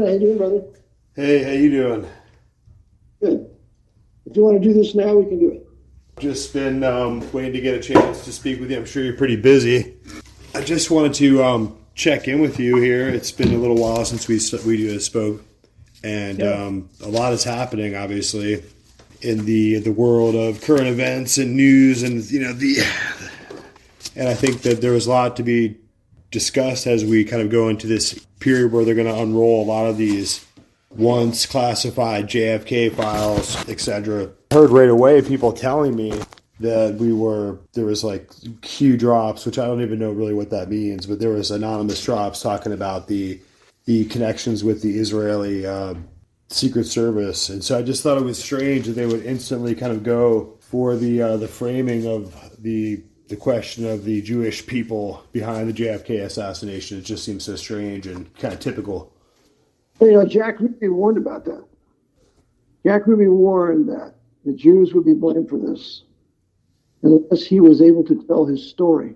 How you doing, brother? Hey, how you doing? Good. If you want to do this now, we can do it. Just been waiting to get a chance to speak with you. I'm sure you're pretty busy. I just wanted to check in with you here. It's been a little while since we spoke, and a lot is happening, obviously, in the world of current events and news, and and I think that there was a lot to be discussed as we kind of go into this period where they're going to unroll a lot of these once classified JFK files, etc. I heard right away people telling me that there was like Q drops, which I don't even know really what that means, but there was anonymous drops talking about the connections with the Israeli Secret Service. And so I just thought it was strange that they would instantly kind of go for the framing of the question of the Jewish people behind the JFK assassination. It just seems so strange and kind of typical. Jack Ruby warned about that. Jack Ruby warned that the Jews would be blamed for this unless he was able to tell his story,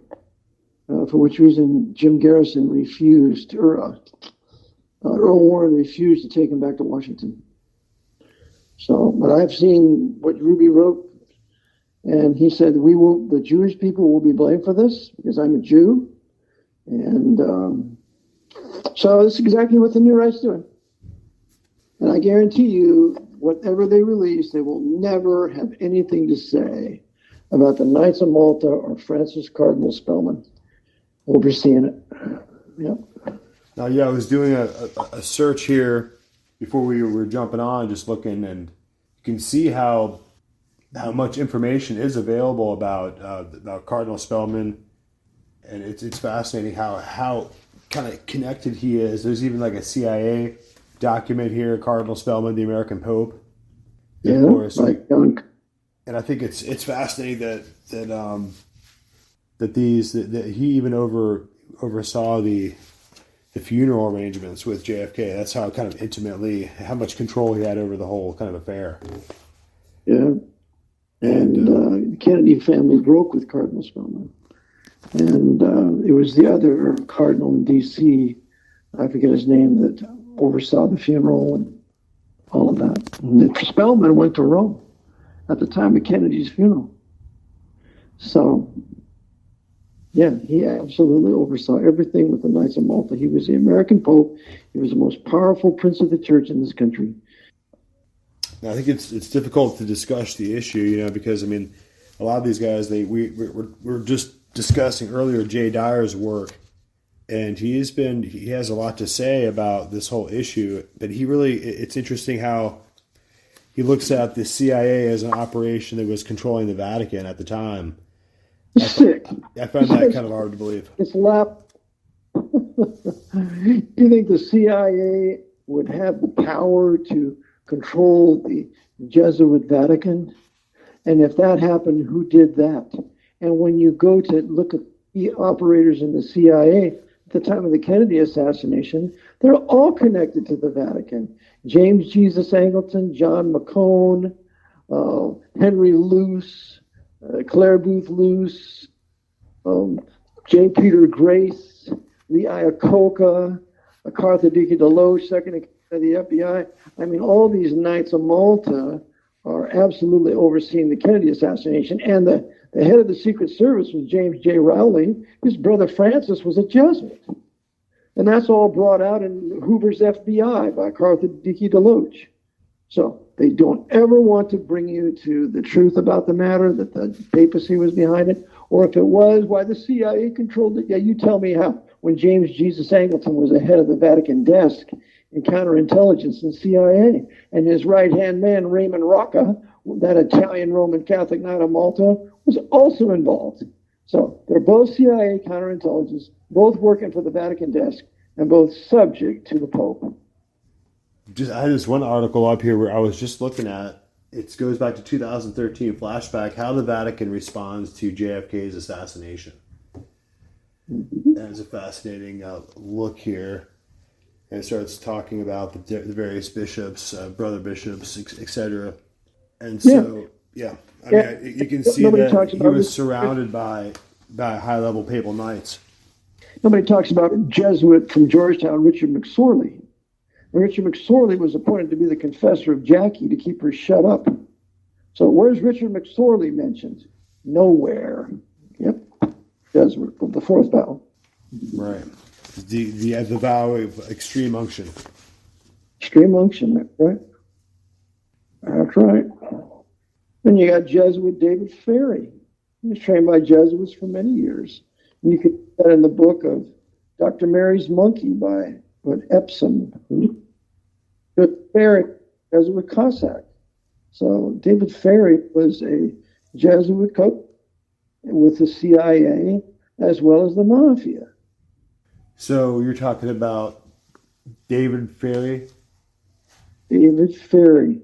for which reason Jim Garrison refused, or Earl Warren refused to take him back to Washington. So, but I've seen what Ruby wrote, and he said, the Jewish people will be blamed for this because I'm a Jew. And so this is exactly what the New Right's doing. And I guarantee you, whatever they release, they will never have anything to say about the Knights of Malta or Francis Cardinal Spellman overseeing it. Yep. Now, I was doing a search here before we were jumping on, just looking, and you can see how much information is available about Cardinal Spellman, and it's fascinating how kind of connected he is. There's even like a CIA document here, Cardinal Spellman, the American Pope. Yeah, of course. and I think it's fascinating that he even oversaw the funeral arrangements with JFK. That's how kind of intimately, how much control he had over the whole kind of affair. Yeah, and the Kennedy family broke with Cardinal Spellman. And it was the other cardinal in D.C., I forget his name, that oversaw the funeral and all of that. And Spellman went to Rome at the time of Kennedy's funeral. So, yeah, he absolutely oversaw everything with the Knights of Malta. He was the American Pope. He was the most powerful prince of the church in this country. Now, I think it's difficult to discuss the issue, because, a lot of these guys, we're just discussing earlier Jay Dyer's work, and he has a lot to say about this whole issue, but it's interesting how he looks at the CIA as an operation that was controlling the Vatican at the time. Sick. I found that kind of hard to believe. It's lap. You think the CIA would have the power to control the Jesuit Vatican? And if that happened, who did that? And when you go to look at the operators in the CIA at the time of the Kennedy assassination, they're all connected to the Vatican. James Jesus Angleton, John McCone, Henry Luce, Claire Booth Luce, J. Peter Grace, Lee Iacocca, Arthur Dickey DeLoach, second of the FBI. All these Knights of Malta are absolutely overseeing the Kennedy assassination. And the head of the Secret Service was James J. Rowley. His brother Francis was a Jesuit. And that's all brought out in Hoover's FBI by Arthur Dickey DeLoach. So they don't ever want to bring you to the truth about the matter, that the papacy was behind it, or if it was, why the CIA controlled it. Yeah, you tell me how. When James Jesus Angleton was the head of the Vatican desk in counterintelligence and CIA, and his right-hand man, Raymond Rocca, that Italian Roman Catholic Knight of Malta, was also involved. So they're both CIA counterintelligence, both working for the Vatican desk, and both subject to the Pope. I had this one article up here where I was just looking at, it goes back to 2013 flashback, how the Vatican responds to JFK's assassination. Mm-hmm. That is a fascinating look here. And it starts talking about the various bishops, brother bishops, etc. And so, you can see that he was surrounded by high-level papal knights. Nobody talks about a Jesuit from Georgetown, Richard McSorley, And Richard McSorley was appointed to be the confessor of Jackie to keep her shut up. So where's Richard McSorley mentioned? Nowhere. Yep. Jesuit, the fourth vow. Right. The vow of extreme unction. Extreme unction, right? That's right. Then you got Jesuit David Ferry. He was trained by Jesuits for many years. And you can see that in the book of Dr. Mary's Monkey by Epsom. Ferry, Jesuit Cossack. So David Ferry was a Jesuit coach with the CIA as well as the Mafia. So you're talking about David Ferry? David Ferry.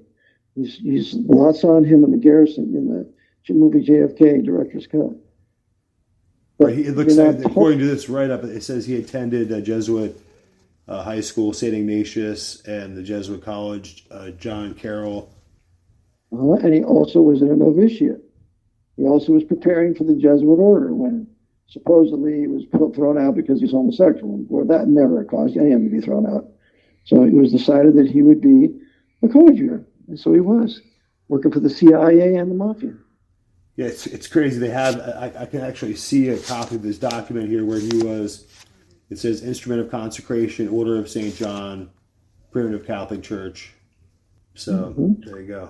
He's lots on him in the Garrison in the movie JFK Director's Cut. But it looks like, according to this write-up, it says he attended a Jesuit high school, St. Ignatius, and the Jesuit college, John Carroll. And he also was in a novitiate. He also was preparing for the Jesuit order when supposedly he was thrown out because he's homosexual. Well, that never caused him to be thrown out. So it was decided that he would be a coadjutor. And so he was, working for the CIA and the Mafia. Yeah, it's crazy. They have, I can actually see a copy of this document here where he was, it says Instrument of Consecration, Order of St. John, Primitive Catholic Church. So There you go.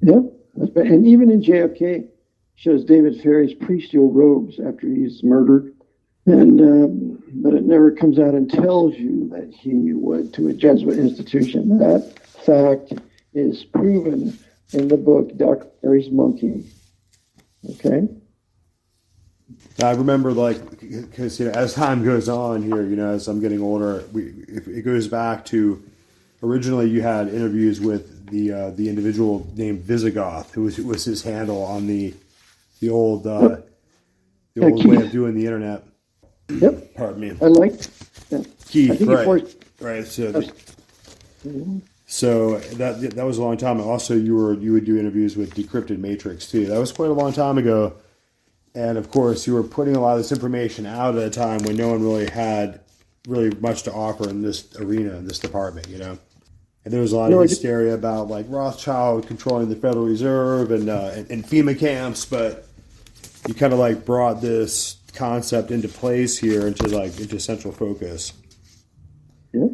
Yep. And even in JFK, shows David Ferry's priestly robes after he's murdered. And but it never comes out and tells you that he went to a Jesuit institution. That fact is proven in the book Dr. Mary's Monkey. Okay. I remember, because as time goes on here, as I'm getting older, it goes back to originally you had interviews with the individual named Visigoth, who was his handle on the old way of doing the internet. Yep. Pardon me. I like that. Keith, right. So that was a long time. Also, you would do interviews with Decrypted Matrix too. That was quite a long time ago. And of course, you were putting a lot of this information out at a time when no one really had much to offer in this arena, in this department, And there was a lot of hysteria about Rothschild controlling the Federal Reserve and FEMA camps, but you kind of brought this concept into place here into central focus. Yeah.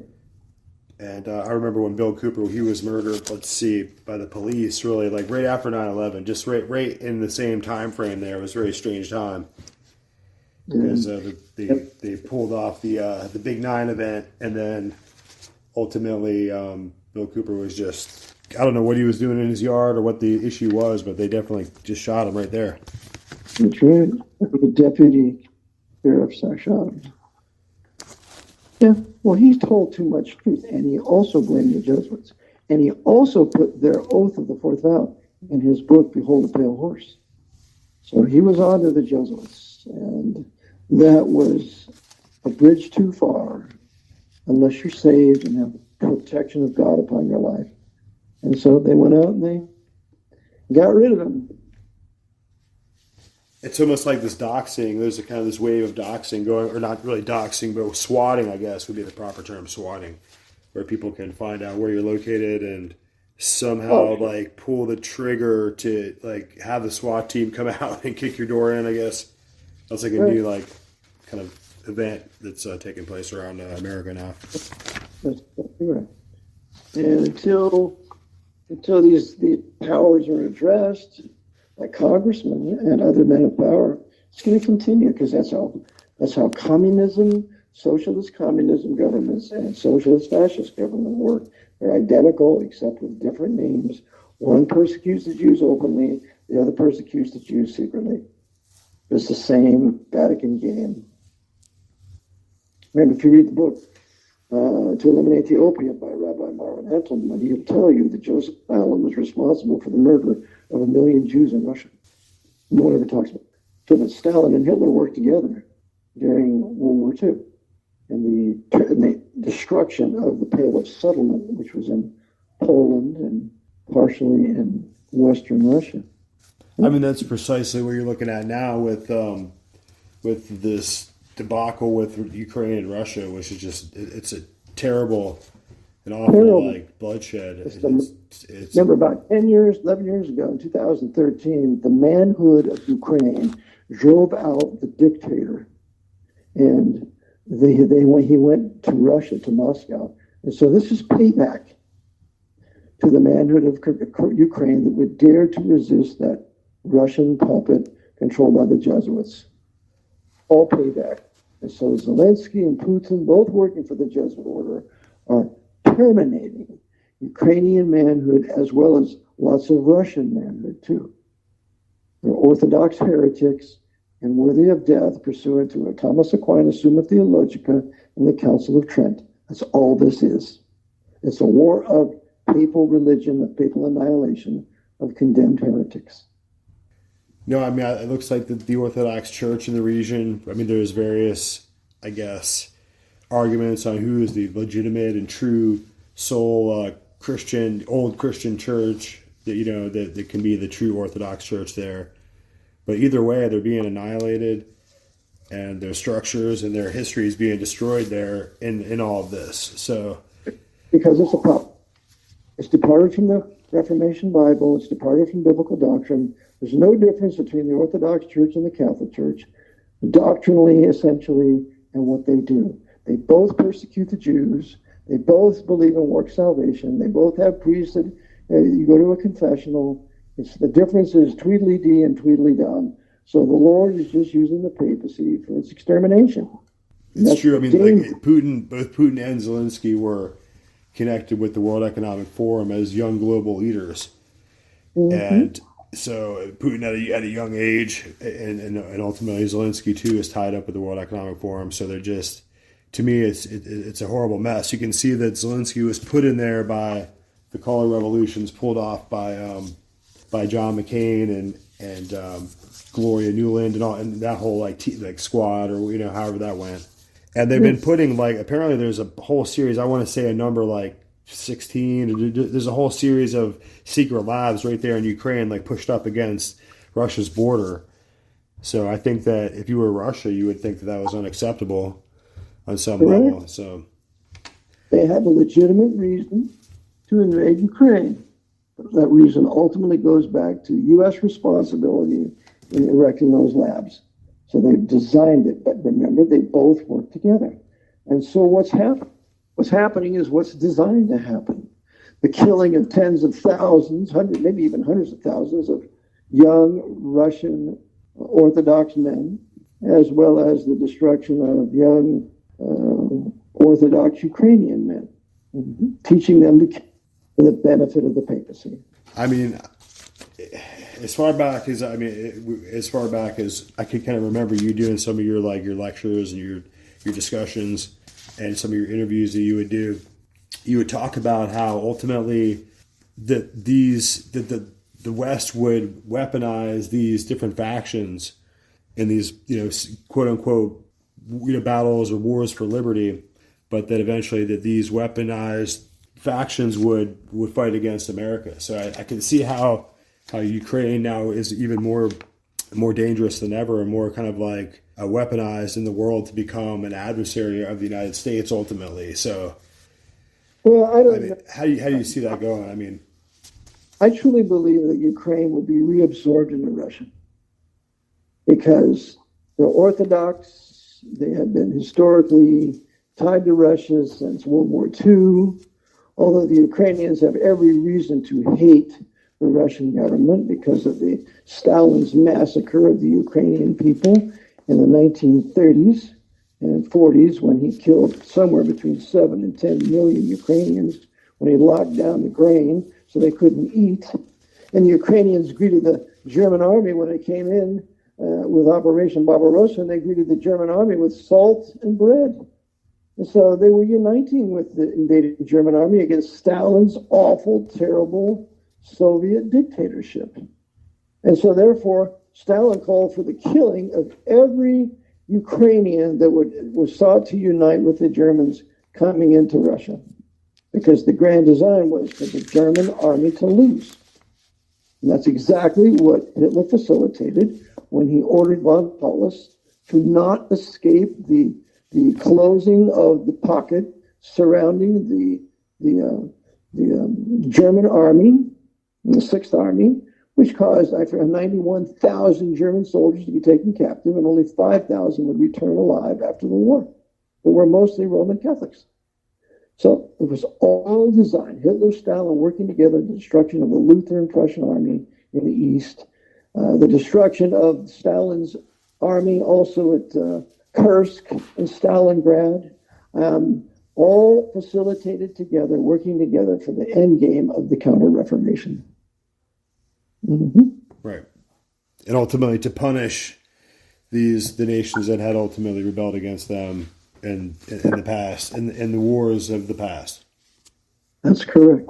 And I remember when Bill Cooper, he was murdered, by the police, really, right after 9/11, just right in the same time frame there. It was a very strange time. Because they pulled off the Big 9 event, and then ultimately Bill Cooper was just, I don't know what he was doing in his yard or what the issue was, but they definitely just shot him right there. That's right. The deputy sheriff shot him. Yeah, well, he told too much truth, and he also blamed the Jesuits. And he also put their oath of the fourth vow in his book, Behold the Pale Horse. So he was on to the Jesuits, and that was a bridge too far unless you're saved and have the protection of God upon your life. And so they went out and they got rid of him. It's almost like this doxing. There's a kind of this wave of doxing going, or not really doxing, but swatting, I guess, would be the proper term, swatting, where people can find out where you're located and somehow pull the trigger to have the SWAT team come out and kick your door in, I guess. That's a new kind of event that's taking place around America now. That's right. And until these powers are addressed, like congressmen and other men of power, it's going to continue because that's how communism, socialist communism governments and socialist fascist government work. They're identical except with different names. One persecutes the Jews openly, the other persecutes the Jews secretly. It's the same Vatican game. Remember, if you read the book To Eliminate the Opiate by Rabbi Marvin Ethelman, he'll tell you that Joseph Stalin was responsible for the murder of 1 million Jews in Russia. No one ever talks about it. So that Stalin and Hitler worked together during World War II and the destruction of the Pale of Settlement, which was in Poland and partially in Western Russia. I mean, that's precisely what you're looking at now with this debacle with Ukraine and Russia, which is just, it's a terrible an awful Terrible. like bloodshed. Remember, about 10 years, 11 years ago, in 2013, the manhood of Ukraine drove out the dictator, and he went to Russia, to Moscow. And so this is payback to the manhood of Ukraine that would dare to resist that Russian puppet controlled by the Jesuits. All payback. And so Zelensky and Putin, both working for the Jesuit order, are terminating Ukrainian manhood as well as lots of Russian manhood too. They're Orthodox heretics and worthy of death pursuant to a Thomas Aquinas Summa Theologica and the Council of Trent. That's all this is. It's a war of papal religion, of papal annihilation of condemned heretics. No, I mean, it looks like the Orthodox Church in the region, I mean, there's various, I guess, arguments on who is the legitimate and true sole Christian, old Christian church that can be the true Orthodox Church there. But either way, they're being annihilated, and their structures and their history is being destroyed there in all of this. So, because it's a problem. It's departed from the Reformation Bible. It's departed from biblical doctrine. There's no difference between the Orthodox Church and the Catholic Church, doctrinally, essentially, and what they do. They both persecute the Jews. They both believe in work salvation. They both have priests that you go to a confessional. The difference is Tweedledee and Tweedledum. So the Lord is just using the papacy for its extermination. It's true. I mean, like both Putin and Zelensky were connected with the World Economic Forum as young global leaders. Mm-hmm. And so Putin at a young age, and ultimately Zelensky too is tied up with the World Economic Forum. So they're just, to me, it's a horrible mess. You can see that Zelensky was put in there by the color revolutions pulled off by John McCain and Gloria Newland and that whole squad, or however that went. And they've been putting apparently there's a whole series, I want to say a number 16. There's a whole series of secret labs right there in Ukraine, pushed up against Russia's border. So I think that if you were Russia, you would think that was unacceptable on some level. So they have a legitimate reason to invade Ukraine. But that reason ultimately goes back to U.S. responsibility in erecting those labs. So they've designed it, but remember, they both work together. And so what's happening is what's designed to happen. The killing of tens of thousands, maybe even hundreds of thousands of young Russian Orthodox men, as well as the destruction of young Orthodox Ukrainian men, teaching them to kill for the benefit of the papacy. I mean, as far back as I can kind of remember you doing some of your lectures and your discussions and some of your interviews that you would do, you would talk about how ultimately the West would weaponize these different factions in these quote unquote battles or wars for liberty, but that eventually that these weaponized factions would fight against America. So I can see how Ukraine now is even more dangerous than ever, and more kind of weaponized in the world to become an adversary of the United States ultimately. So, well, how do you see that going? I mean, I truly believe that Ukraine will be reabsorbed into Russia because the Orthodox, they have been historically tied to Russia since World War II. Although the Ukrainians have every reason to hate the Russian government because of the Stalin's massacre of the Ukrainian people in the 1930s and 40s, when he killed somewhere between 7 and 10 million Ukrainians when he locked down the grain so they couldn't eat. And the Ukrainians greeted the German army when it came in with Operation Barbarossa, and they greeted the German army with salt and bread. And so they were uniting with the invaded German army against Stalin's awful, terrible Soviet dictatorship. And so therefore, Stalin called for the killing of every Ukrainian that was sought to unite with the Germans coming into Russia, because the grand design was for the German army to lose. And that's exactly what Hitler facilitated when he ordered von Paulus to not escape the closing of the pocket surrounding the the German army, the Sixth Army, which caused, I forget, 91,000 German soldiers to be taken captive, and only 5,000 would return alive after the war. But were mostly Roman Catholics. So it was all designed. Hitler, Stalin working together, the destruction of the Lutheran Prussian army in the east, the destruction of Stalin's army also at Kursk and Stalingrad, all facilitated together, working together for the end game of the Counter-Reformation. Mm-hmm. Right. And ultimately to punish the nations that had ultimately rebelled against them in the past, in the wars of the past. That's correct.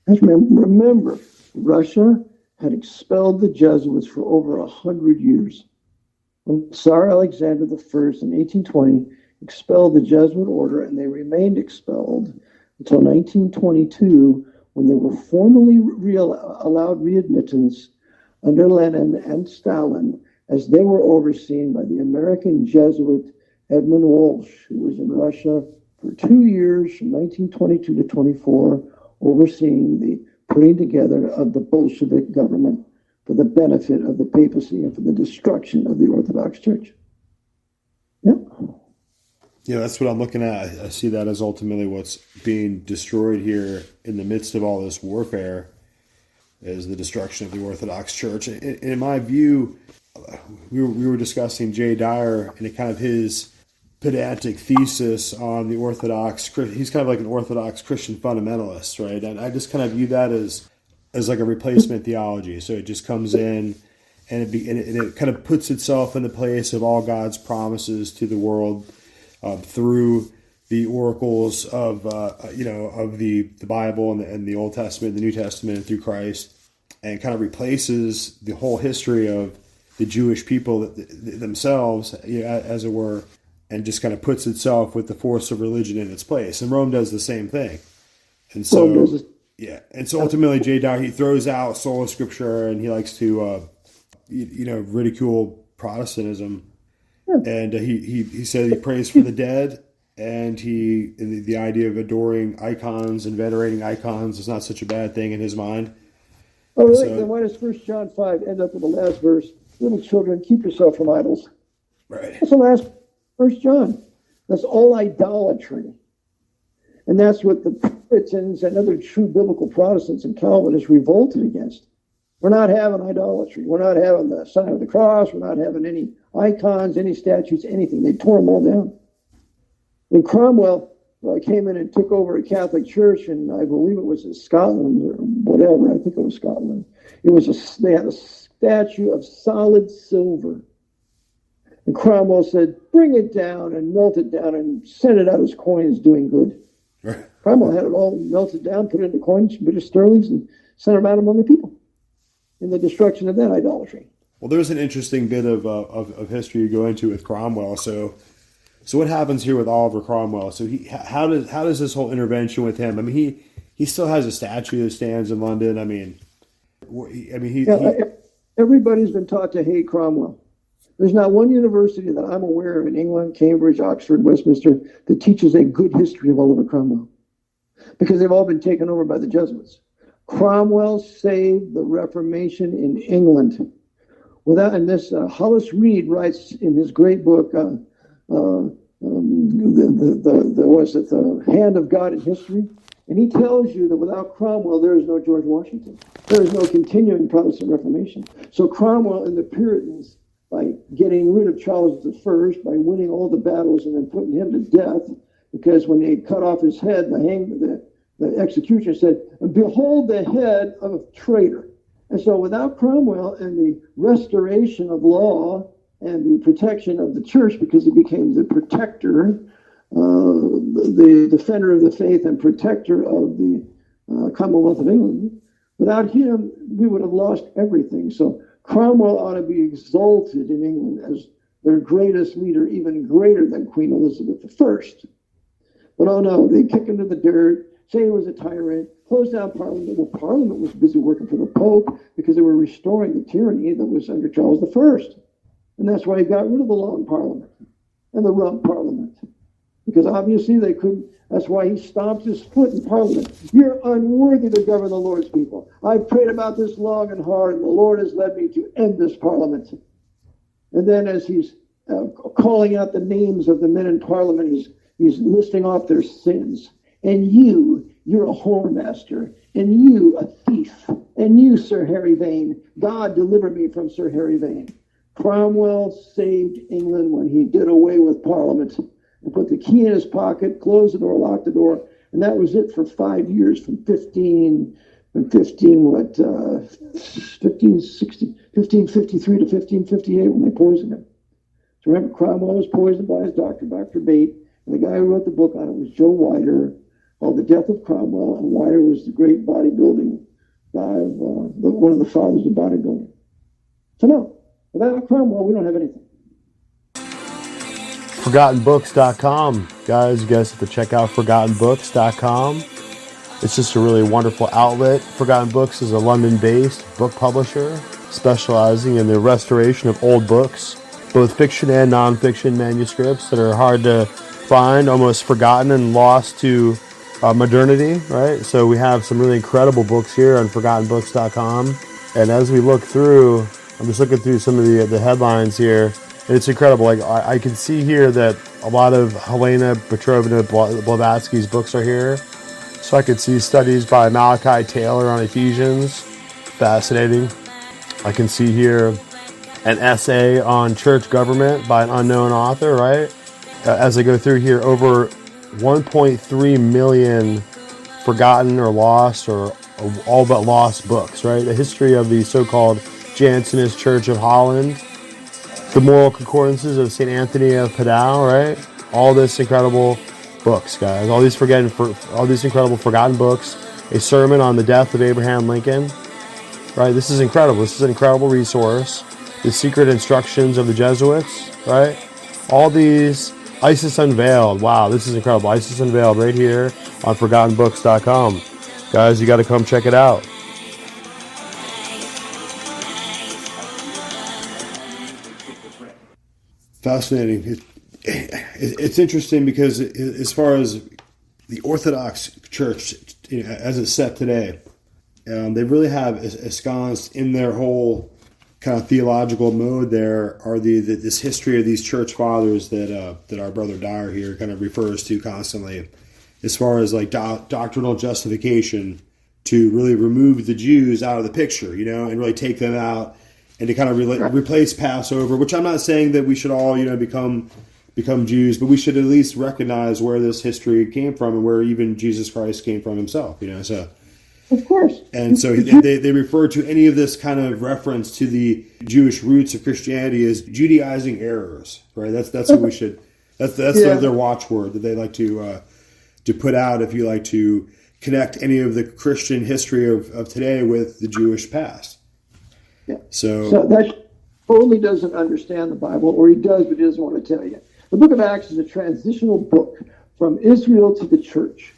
Remember, Russia had expelled the Jesuits for over 100 years. When Tsar Alexander I in 1820 expelled the Jesuit order, and they remained expelled until 1922, when they were formally allowed readmittance under Lenin and Stalin, as they were overseen by the American Jesuit Edmund Walsh, who was in Russia for 2 years, from 1922 to 24, overseeing the putting together of the Bolshevik government for the benefit of the papacy and for the destruction of the Orthodox Church. Yeah. Yeah, that's what I'm looking at. I see that as ultimately what's being destroyed here in the midst of all this warfare is the destruction of the Orthodox Church. In my view, we were discussing J. Dyer and kind of his pedantic thesis on the Orthodox. He's kind of like an Orthodox Christian fundamentalist, right? And I just kind of view that as like a replacement theology. So it just comes in and it kind of puts itself in the place of all God's promises to the world through the oracles of the Bible and the Old Testament, the New Testament, and through Christ, and kind of replaces the whole history of the Jewish people themselves, as it were, and just kind of puts itself with the force of religion in its place. And Rome does the same thing. And so, and so ultimately, J. Dyer, he throws out sola scriptura, and he likes to, ridicule Protestantism. Yeah. And he said he prays for the dead, and the idea of adoring icons and venerating icons is not such a bad thing in his mind. Oh, really? So, then why does 1 John 5 end up with the last verse? Little children, keep yourself from idols. Right. That's the last 1 John. That's all idolatry. And that's what the Puritans and other true biblical Protestants and Calvinists revolted against. We're not having idolatry. We're not having the sign of the cross. We're not having any icons, any statues, anything. They tore them all down. When Cromwell came in and took over a Catholic church, and I believe it was in Scotland or whatever, I think it was Scotland, they had a statue of solid silver. And Cromwell said, bring it down and melt it down and send it out as coins doing good. Right. Cromwell had it all melted down, put it into coins, British sterlings, and sent them out among the people in the destruction of that idolatry. Well, there's an interesting bit of history you go into with Cromwell. So what happens here with Oliver Cromwell? So how does this whole intervention with him? I mean, he still has a statue that stands in London. Everybody's been taught to hate Cromwell. There's not one university that I'm aware of in England, Cambridge, Oxford, Westminster that teaches a good history of Oliver Cromwell, because they've all been taken over by the Jesuits. Cromwell saved the Reformation in England. Hollis Reed writes in his great book, The Hand of God in History, and he tells you that without Cromwell, there is no George Washington. There is no continuing Protestant Reformation. So Cromwell and the Puritans, by getting rid of Charles I, by winning all the battles and then putting him to death, because when they cut off his head, the executioner said, behold the head of a traitor. And so without Cromwell and the restoration of law and the protection of the church, because he became the protector, the defender of the faith and protector of the Commonwealth of England, without him, we would have lost everything. So Cromwell ought to be exalted in England as their greatest leader, even greater than Queen Elizabeth I. But oh no, they kick him to the dirt, say he was a tyrant, close down Parliament. Well, Parliament was busy working for the Pope because they were restoring the tyranny that was under Charles I. And that's why he got rid of the Long Parliament and the Rump Parliament. because obviously they couldn't. That's why he stomped his foot in Parliament. You're unworthy to govern the Lord's people. I've prayed about this long and hard, and the Lord has led me to end this Parliament. And then as he's calling out the names of the men in Parliament, he's listing off their sins. And you're a whoremaster, and you a thief, and you, Sir Harry Vane, God deliver me from Sir Harry Vane. Cromwell saved England when he did away with Parliament and put the key in his pocket, closed the door, locked the door, and that was it for 5 years, from 1553 to 1558 when they poisoned him. So remember, Cromwell was poisoned by his doctor, Dr. Bate, and the guy who wrote the book on it was Joe Weider, called The Death of Cromwell, and Weider was the great bodybuilding guy, one of the fathers of bodybuilding. So no, without Cromwell, we don't have anything. ForgottenBooks.com. Guys, you guys have to check out ForgottenBooks.com. It's just a really wonderful outlet. Forgotten Books is a London-based book publisher specializing in the restoration of old books, both fiction and nonfiction manuscripts that are hard to find, almost forgotten and lost to modernity, right? So we have some really incredible books here on ForgottenBooks.com. And as we look through, I'm just looking through some of the headlines here, and it's incredible. Like I can see here that a lot of Helena Petrovna Blavatsky's books are here. So I could see studies by Malachi Taylor on Ephesians. Fascinating. I can see here an essay on church government by an unknown author, right? As I go through here, over 1.3 million forgotten or lost or all but lost books, right? The history of the so-called Jansenist Church of Holland, the moral concordances of St. Anthony of Padua, right? All this incredible books, guys. All these incredible forgotten books. A sermon on the death of Abraham Lincoln, right? This is incredible. This is an incredible resource. The secret instructions of the Jesuits, right? All these. ISIS Unveiled. Wow, this is incredible. ISIS Unveiled right here on ForgottenBooks.com. Guys, you got to come check it out. Fascinating. It's interesting because as far as the Orthodox Church, as it's set today, they really have ensconced in their whole kind of theological mode there are this history of these church fathers that our brother Dyer here kind of refers to constantly, as far as like doctrinal justification to really remove the Jews out of the picture, and really take them out and to kind of replace Passover, which I'm not saying that we should all, become Jews, but we should at least recognize where this history came from and where even Jesus Christ came from himself, so. Of course. And so they refer to any of this kind of reference to the Jewish roots of Christianity as Judaizing errors, right? That's what we should. That's their watchword that they like to put out if you like to connect any of the Christian history of today with the Jewish past. Yeah. So that totally doesn't understand the Bible, or he does, but he doesn't want to tell you. The book of Acts is a transitional book from Israel to the church.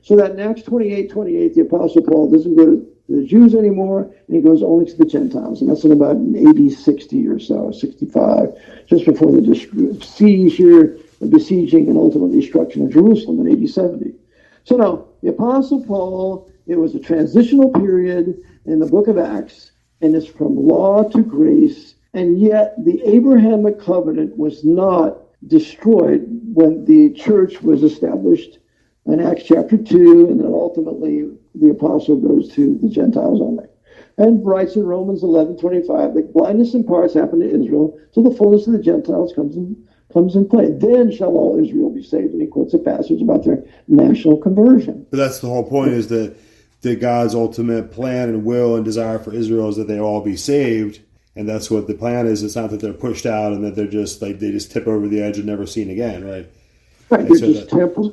So that in Acts 28, the Apostle Paul doesn't go to the Jews anymore, and he goes only to the Gentiles. And that's in about AD 60 or so, 65, just before the siege here, the besieging and ultimate destruction of Jerusalem in AD 70. So no, the Apostle Paul, it was a transitional period in the book of Acts, and it's from law to grace, and yet the Abrahamic covenant was not destroyed when the church was established in Acts chapter 2, and then ultimately the apostle goes to the Gentiles only. And writes in Romans 11:25 that blindness in parts happened to Israel till the fullness of the Gentiles comes in play. Then shall all Israel be saved. And he quotes a passage about their national conversion. But that's the whole point, is that God's ultimate plan and will and desire for Israel is that they all be saved. And that's what the plan is. It's not that they're pushed out and that they're just like they just tip over the edge and never seen again, right? Right, they're just temples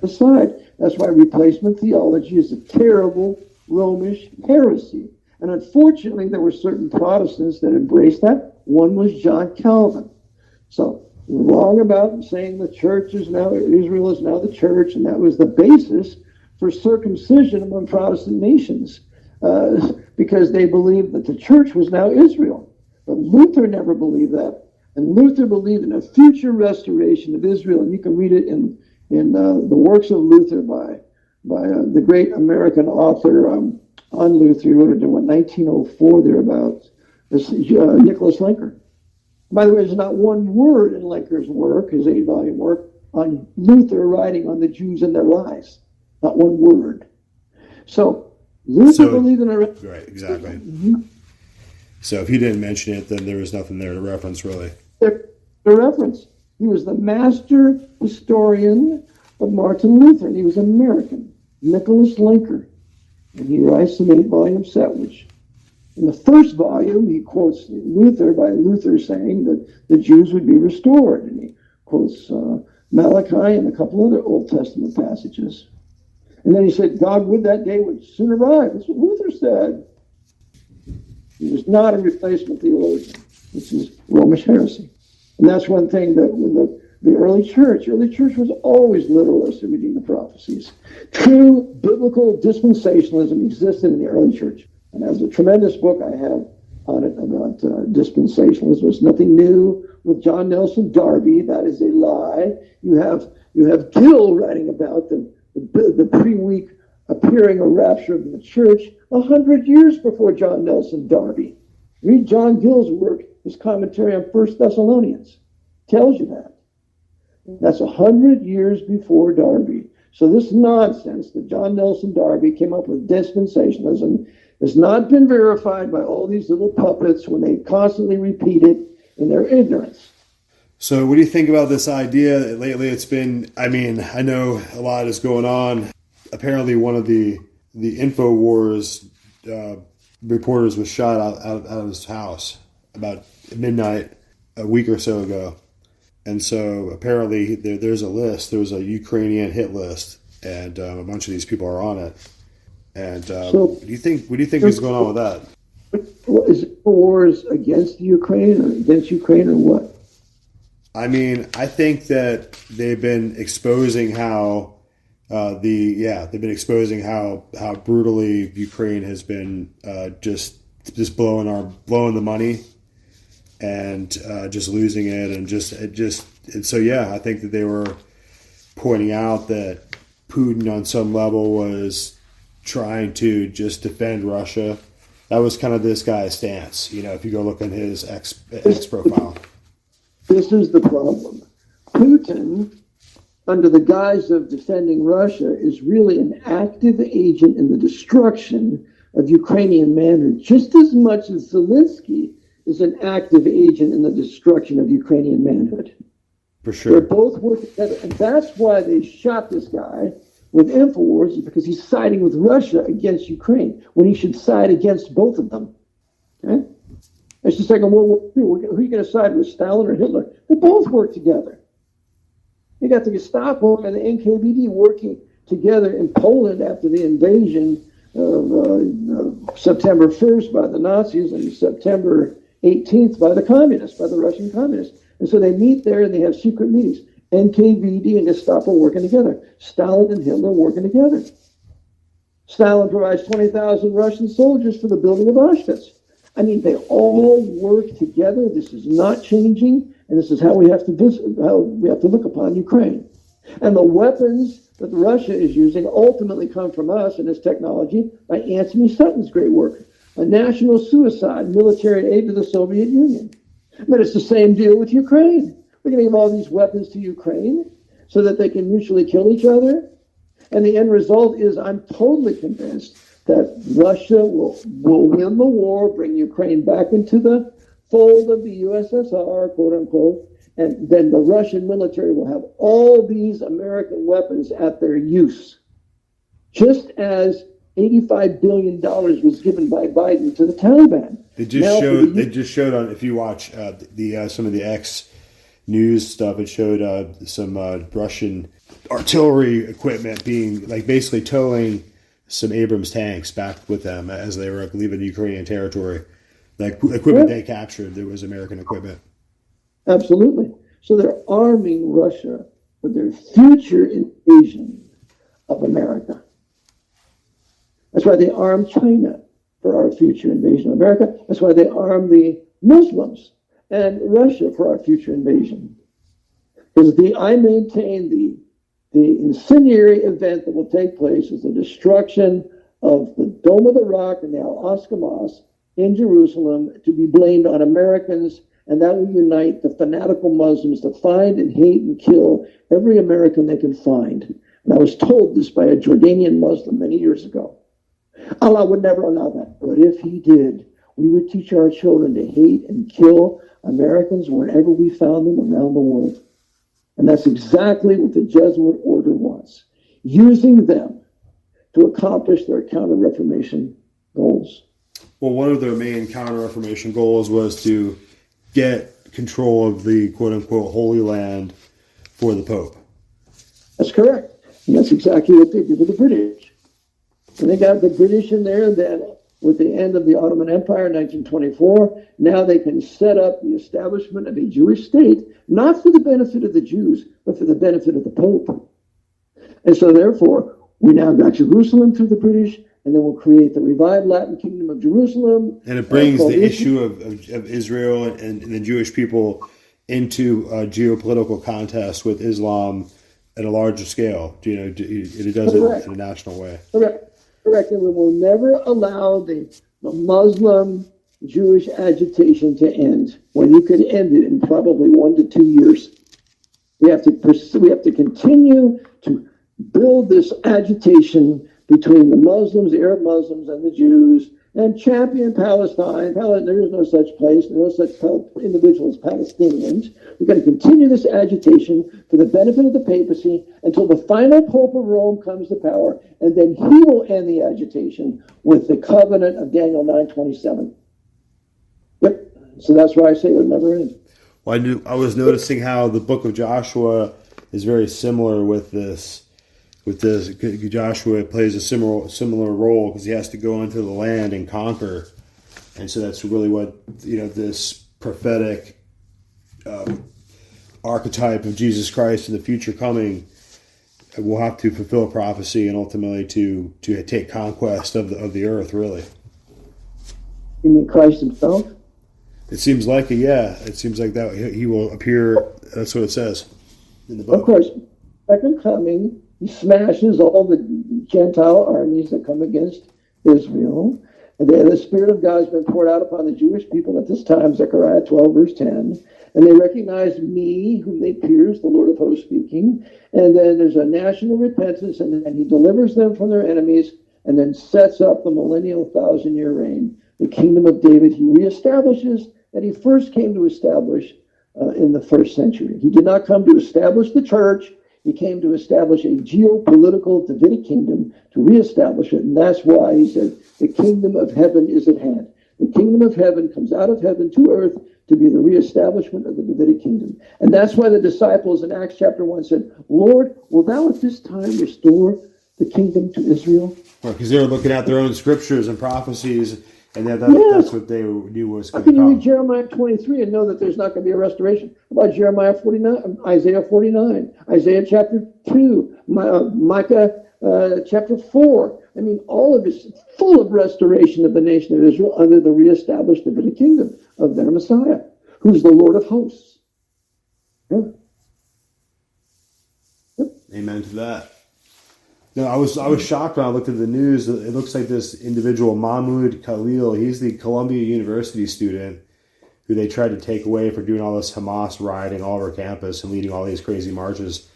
aside. That's why replacement theology is a terrible Romish heresy. And unfortunately, there were certain Protestants that embraced that. One was John Calvin. So we're wrong about saying the church is now, Israel is now the church, and that was the basis for circumcision among Protestant nations, because they believed that the church was now Israel. But Luther never believed that. And Luther believed in a future restoration of Israel, and you can read it in the works of Luther by the great American author on Luther. He wrote it in 1904 thereabouts. This Nicholas Linker. By the way, there's not one word in Linker's work, his 8-volume work, on Luther writing on the Jews and their lies. Not one word. So Luther believed in a right, exactly. So if he didn't mention it, then there was nothing there to reference, really. The reference. He was the master historian of Martin Luther, and he was American, Nicholas Linker. And he writes an 8-volume set, which in the first volume, he quotes Luther by Luther saying that the Jews would be restored. And he quotes Malachi and a couple other Old Testament passages. And then he said, God would that day would soon arrive. That's what Luther said. He was not a replacement theologian. This is Romish heresy. And that's one thing that when the early church was always literalist in reading the prophecies. True biblical dispensationalism existed in the early church. And there's a tremendous book I have on it about dispensationalism. It's nothing new with John Nelson Darby. That is a lie. You have Gill writing about the pre-week appearing or rapture of the church 100 years before John Nelson Darby. Read John Gill's work, his commentary on 1 Thessalonians. Tells you that. That's 100 years before Darby. So this nonsense that John Nelson Darby came up with dispensationalism has not been verified by all these little puppets when they constantly repeat it in their ignorance. So what do you think about this idea? Lately it's been, I know a lot is going on. Apparently one of the InfoWars reporters was shot out of his house about midnight a week or so ago. And so apparently there's a list. There's a Ukrainian hit list, and a bunch of these people are on it. And what do you think is going on with that? Is it wars against Ukraine or against Ukraine or what? I think that they've been exposing how brutally Ukraine has been just blowing the money and just losing it and so I think that they were pointing out that Putin on some level was trying to just defend Russia. That was kind of this guy's stance, if you go look at his X profile. This is the problem. Putin, under the guise of defending Russia, is really an active agent in the destruction of Ukrainian manhood, just as much as Zelensky is an active agent in the destruction of Ukrainian manhood. For sure. They both work together, and that's why they shot this guy with InfoWars, is because he's siding with Russia against Ukraine, when he should side against both of them. Okay? It's just like a World War II. Who are you going to side with, Stalin or Hitler? They both work together. You got the Gestapo and the NKVD working together in Poland after the invasion of September 1st by the Nazis and September 18th by the communists, by the Russian communists. And so they meet there and they have secret meetings. NKVD and Gestapo working together. Stalin and Hitler working together. Stalin provides 20,000 Russian soldiers for the building of Auschwitz. They all work together. This is not changing, and this is how we have to look upon Ukraine. And the weapons that Russia is using ultimately come from us and its technology by Anthony Sutton's great work, a national suicide, military aid to the Soviet Union. But it's the same deal with Ukraine. We're going to give all these weapons to Ukraine so that they can mutually kill each other. And the end result is, I'm totally convinced that Russia will win the war, bring Ukraine back into the fold of the USSR, quote unquote, and then the Russian military will have all these American weapons at their use. Just as $85 billion was given by Biden to the Taliban. They just showed on, if you watch some of the X news stuff, it showed some Russian artillery equipment being basically towing some Abrams tanks back with them as they were leaving Ukrainian territory. Equipment they captured, there was American equipment. Absolutely. So they're arming Russia for their future invasion of America. That's why they arm China for our future invasion of America. That's why they arm the Muslims and Russia for our future invasion. Because I maintain the incendiary event that will take place is the destruction of the Dome of the Rock and the Al-Aqsa Mosque in Jerusalem to be blamed on Americans, and that will unite the fanatical Muslims to find and hate and kill every American they can find. And I was told this by a Jordanian Muslim many years ago. Allah would never allow that. But if he did, we would teach our children to hate and kill Americans wherever we found them around the world. And that's exactly what the Jesuit order was, using them to accomplish their counter-Reformation goals. Well, one of their main counter-Reformation goals was to get control of the quote-unquote Holy Land for the Pope. That's correct. And that's exactly what they did with the British. And they got the British in there, and then with the end of the Ottoman Empire in 1924, now they can set up the establishment of a Jewish state, not for the benefit of the Jews, but for the benefit of the Pope. And so therefore, we now got Jerusalem through the British, and then we'll create the revived Latin Kingdom of Jerusalem. And it brings the issue of Israel and the Jewish people into a geopolitical contest with Islam at a larger scale. It does it in a national way. Correct. And we will never allow the Muslim Jewish agitation to end when you could end it in probably 1 to 2 years. We have to continue to build this agitation between the Muslims, the Arab Muslims, and the Jews, and champion Palestine. There is no such place, no such individual as Palestinians. We've got to continue this agitation for the benefit of the papacy until the final Pope of Rome comes to power, and then he will end the agitation with the covenant of Daniel 9:27. Yep. So that's why I say it'll never end. Well, I was noticing how the book of Joshua is very similar with this. Joshua plays a similar role because he has to go into the land and conquer, and so that's really what this prophetic archetype of Jesus Christ in the future coming will have to fulfill prophecy and ultimately to take conquest of the earth. Really, you mean Christ himself? It seems like it. Yeah, it seems like that he will appear. That's what it says in the book. Of course, second coming. He smashes all the Gentile armies that come against Israel. And then the Spirit of God has been poured out upon the Jewish people at this time, Zechariah 12, verse 10. And they recognize me, whom they pierced, the Lord of hosts speaking. And then there's a national repentance, and then he delivers them from their enemies and then sets up the millennial 1,000-year reign, the kingdom of David. He reestablishes that he first came to establish in the first century. He did not come to establish the church. He came to establish a geopolitical Davidic kingdom to reestablish it. And that's why he said, the kingdom of heaven is at hand. The kingdom of heaven comes out of heaven to earth to be the reestablishment of the Davidic kingdom. And that's why the disciples in Acts chapter 1 said, Lord, will thou at this time restore the kingdom to Israel? Because they were looking at their own scriptures and prophecies, and that's what they knew was going to come. How can you read Jeremiah 23 and know that there's not going to be a restoration? How about Jeremiah 49, Isaiah 49, Isaiah chapter 2, Micah chapter 4? I mean, all of it's full of restoration of the nation of Israel under the reestablished Davidic kingdom of their Messiah, who's the Lord of hosts. Yeah. Yep. Amen to that. No, I was shocked when I looked at the news. It looks like this individual, Mahmoud Khalil, he's the Columbia University student who they tried to take away for doing all this Hamas rioting all over campus and leading all these crazy marches.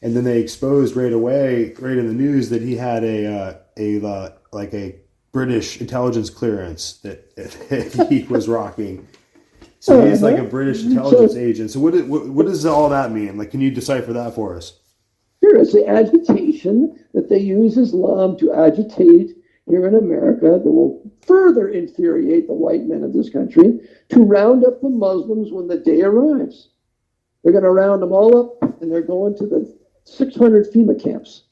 And then they exposed right away, right in the news, that he had a British intelligence clearance that he was rocking. So he's like a British intelligence agent. So what does all that mean? Like, can you decipher that for us? Sure, it's the agitation that they use Islam to agitate here in America that will further infuriate the white men of this country to round up the Muslims when the day arrives. They're going to round them all up, and they're going to the 600 FEMA camps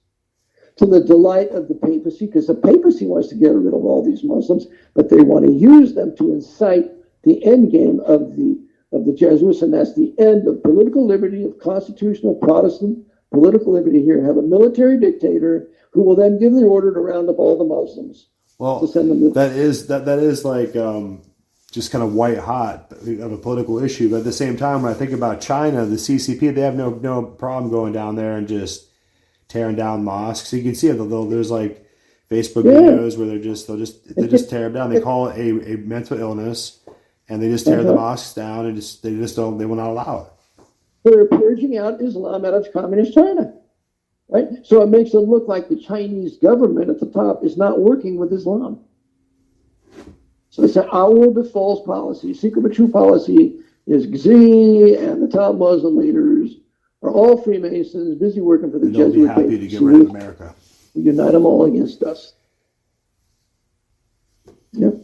to the delight of the papacy, because the papacy wants to get rid of all these Muslims, but they want to use them to incite the end game of the Jesuits, and that's the end of political liberty, of constitutional Protestant political liberty here. Have a military dictator who will then give the order to round up all the Muslims. Well, to send them that is like just kind of white hot of a political issue. But at the same time, when I think about China, the CCP, they have no problem going down there and just tearing down mosques. So you can see it. There's like Facebook videos where they just tear them down. They call it a mental illness, and they just tear the mosques down, and they will not allow it. They're purging out Islam out of communist China, right? So it makes it look like the Chinese government at the top is not working with Islam. So it's an outward but false policy. Secret but true policy is Xi and the top Muslim leaders are all Freemasons, busy working for the Jesuit. They'll be happy to get rid of America. We unite them all against us. Yep.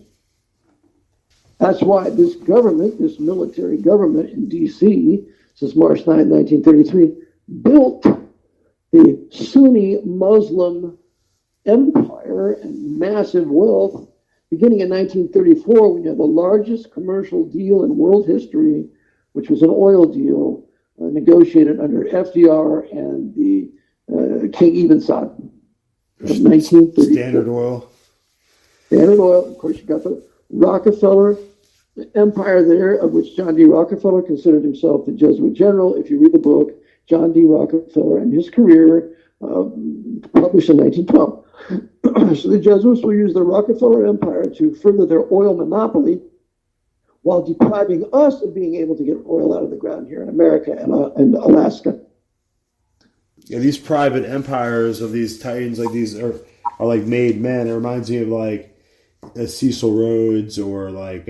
That's why this government, this military government in D.C., since March 9, 1933, built the Sunni Muslim empire and massive wealth beginning in 1934, when you had the largest commercial deal in world history, which was an oil deal negotiated under FDR and the King Ibn Saud of 1934. Standard Oil. Standard Oil. Of course, you got the Rockefeller empire there, of which John D. Rockefeller considered himself the Jesuit general. If you read the book, John D. Rockefeller and his career, published in 1912. So the Jesuits will use the Rockefeller empire to further their oil monopoly while depriving us of being able to get oil out of the ground here in America and Alaska. Yeah, these private empires of these titans, like these are like made men. It reminds me of like Cecil Rhodes or like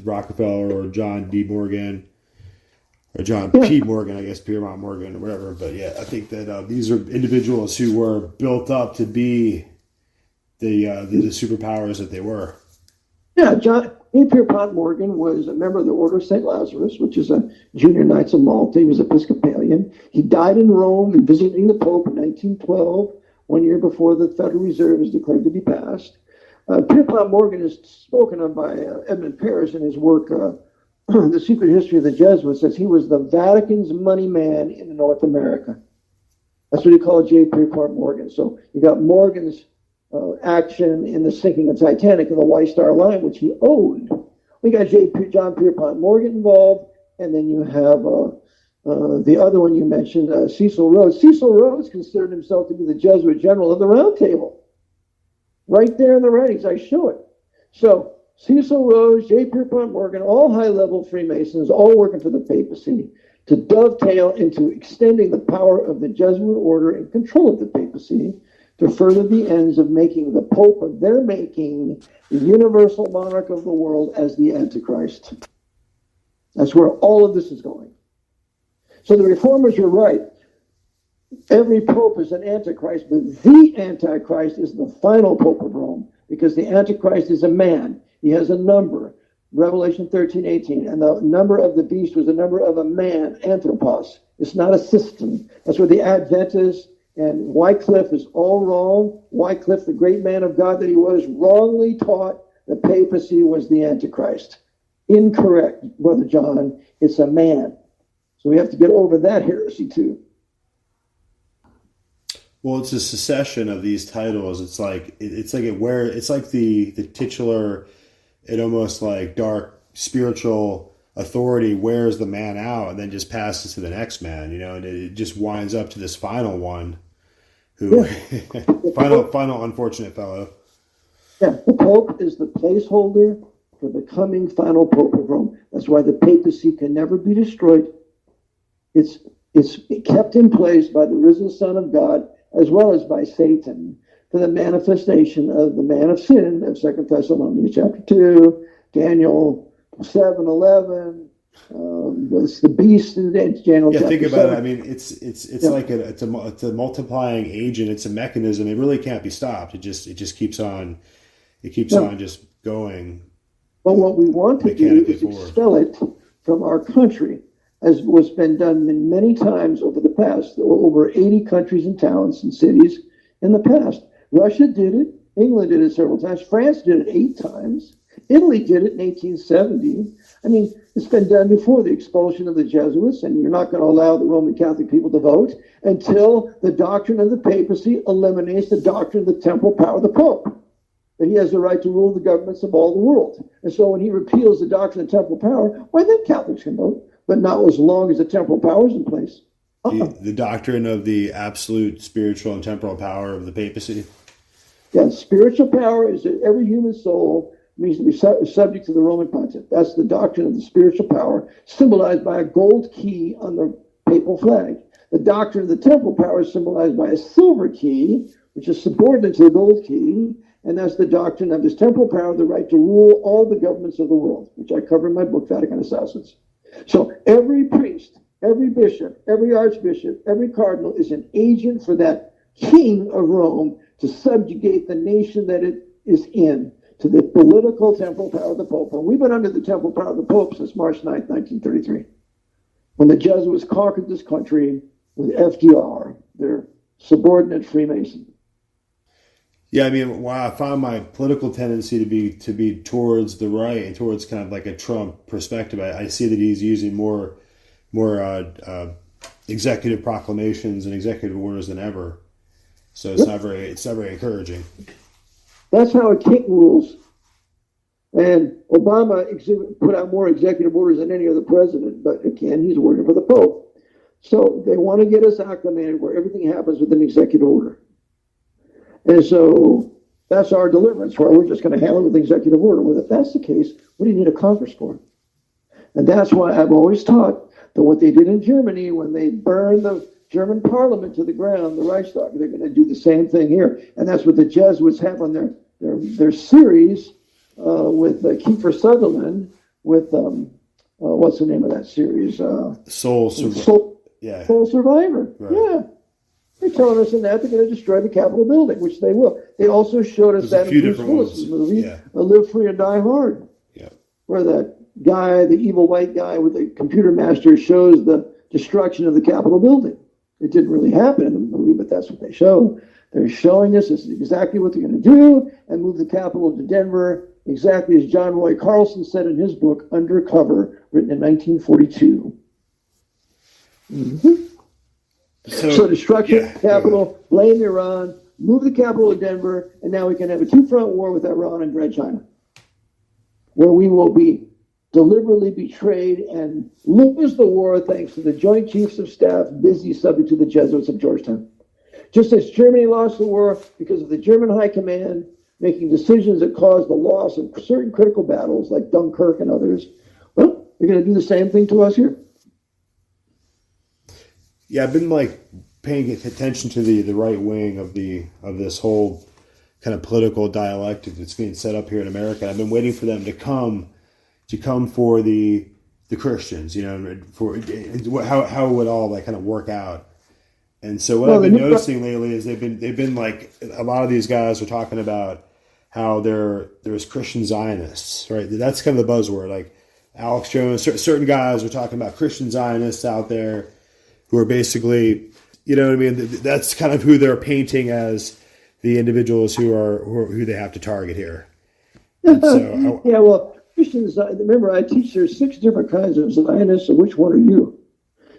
Rockefeller or John D. Morgan or John P. Morgan, I guess Piermont Morgan or whatever. But yeah, I think that these are individuals who were built up to be the superpowers that they were. Yeah, John Pierpont Morgan was a member of the Order of St. Lazarus, which is a Junior Knights of Malta. He was Episcopalian. He died in Rome and visiting the Pope in 1912, 1 year before the Federal Reserve was declared to be passed. Pierpont Morgan is spoken of by Edmund Paris in his work, The Secret History of the Jesuits, says he was the Vatican's money man in North America. That's what he called J. Pierpont Morgan. So you got Morgan's action in the sinking of Titanic and the White Star Line, which he owned. We got John Pierpont Morgan involved, and then you have the other one you mentioned, Cecil Rhodes. Cecil Rhodes considered himself to be the Jesuit general of the Round Table. Right there in the writings, I show it. So Cecil Rhodes, J. Pierpont Morgan, all high-level Freemasons, all working for the papacy to dovetail into extending the power of the Jesuit order and control of the papacy to further the ends of making the Pope of their making the universal monarch of the world as the Antichrist. That's where all of this is going. So the reformers are right. Every pope is an Antichrist, but the Antichrist is the final Pope of Rome, because the Antichrist is a man. He has a number, Revelation 13:18, and the number of the beast was the number of a man, anthropos. It's not a system. That's where the Adventists and Wycliffe is all wrong. Wycliffe, the great man of God that he was, wrongly taught the papacy was the Antichrist. Incorrect, Brother John. It's a man. So we have to get over that heresy too. Well, it's a secession of these titles. It's like the titular, it almost like dark spiritual authority wears the man out and then just passes to the next man, and it just winds up to this final one who final unfortunate fellow. Yeah, the Pope is the placeholder for the coming final Pope of Rome. That's why the papacy can never be destroyed. It's kept in place by the risen Son of God as well as by Satan for the manifestation of the man of sin of 2 Thessalonians chapter 2, Daniel 7:11. It's the beast in Daniel. Yeah, think about 7. it. I mean, it's like it's a multiplying agent. It's a mechanism. It really can't be stopped. It just keeps on. It keeps on just going. But what we want to do is expel it from our country, as was been done many times over the past, over 80 countries and towns and cities in the past. Russia did it. England did it several times. France did it 8 times. Italy did it in 1870. I mean, it's been done before the expulsion of the Jesuits, and you're not going to allow the Roman Catholic people to vote until the doctrine of the papacy eliminates the doctrine of the temporal power of the Pope. that he has the right to rule the governments of all the world. And so when he repeals the doctrine of temporal power, why then Catholics can vote, but not as long as the temporal power is in place. The doctrine of the absolute spiritual and temporal power of the papacy. Yeah, spiritual power is that every human soul needs to be subject to the Roman Pontiff. That's the doctrine of the spiritual power, symbolized by a gold key on the papal flag. The doctrine of the temporal power is symbolized by a silver key, which is subordinate to the gold key, and that's the doctrine of his temporal power, the right to rule all the governments of the world, which I cover in my book, Vatican Assassins. So every priest, every bishop, every archbishop, every cardinal is an agent for that king of Rome to subjugate the nation that it is in to the political temporal power of the Pope. And we've been under the temporal power of the Pope since March 9th, 1933, when the Jesuits conquered this country with FDR, their subordinate Freemason. Yeah, I mean, while I find my political tendency to be towards the right and towards kind of like a Trump perspective, I see that he's using more executive proclamations and executive orders than ever. So it's not very encouraging. That's how a king rules. And Obama put out more executive orders than any other president, but again, he's working for the Pope. So they want to get us acclimated where everything happens with an executive order. And so that's our deliverance, where we're just going to handle it with executive order. Well, if that's the case, what do you need a Congress for? And that's why I've always taught that what they did in Germany when they burned the German parliament to the ground, the Reichstag, they're going to do the same thing here. And that's what the Jesuits have on their series with Kiefer Sutherland, with, what's the name of that series? Soul Survivor. Right. Yeah. They're telling us in that they're going to destroy the Capitol building, which they will. They also showed us that in Bruce Willis's movie, Live Free or Die Hard, where that guy, the evil white guy with the computer master, shows the destruction of the Capitol building. It didn't really happen in the movie, but that's what they show. They're showing us this is exactly what they're going to do and move the Capitol to Denver, exactly as John Roy Carlson said in his book, Undercover, written in 1942. Mm-hmm. So destruction, Capitol, blame Iran, move the Capitol to Denver, and now we can have a two-front war with Iran and Red China, where we will be deliberately betrayed and lose the war thanks to the Joint Chiefs of Staff busy subject to the Jesuits of Georgetown. Just as Germany lost the war because of the German High Command making decisions that caused the loss of certain critical battles like Dunkirk and others, well, they're going to do the same thing to us here. Yeah, I've been paying attention to the right wing of this whole kind of political dialectic that's being set up here in America. I've been waiting for them to come for the Christians, for how it would all kind of work out. And so what I've been noticing lately is they've been like a lot of these guys are talking about how there's Christian Zionists, right? That's kind of the buzzword. Like Alex Jones, certain guys are talking about Christian Zionists out there who are basically, that's kind of who they're painting as the individuals who they have to target here. So, well, Christians, remember I teach there's 6 different kinds of Zionists, so which one are you?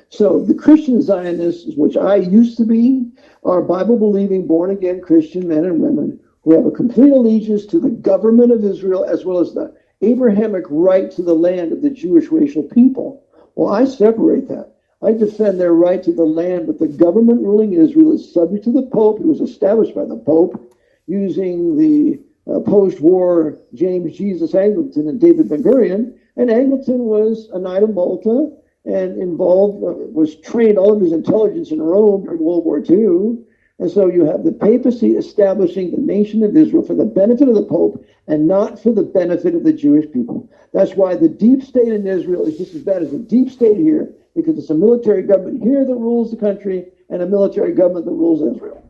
So the Christian Zionists, which I used to be, are Bible-believing, born-again Christian men and women who have a complete allegiance to the government of Israel as well as the Abrahamic right to the land of the Jewish racial people. Well, I separate that. I defend their right to the land, but the government ruling Israel is subject to the Pope. It was established by the Pope using the post-war James Jesus Angleton and David Ben-Gurion. And Angleton was a Knight of Malta and was trained all of his intelligence in Rome during World War II. And so you have the papacy establishing the nation of Israel for the benefit of the Pope and not for the benefit of the Jewish people. That's why the deep state in Israel is just as bad as the deep state here, because it's a military government here that rules the country and a military government that rules Israel.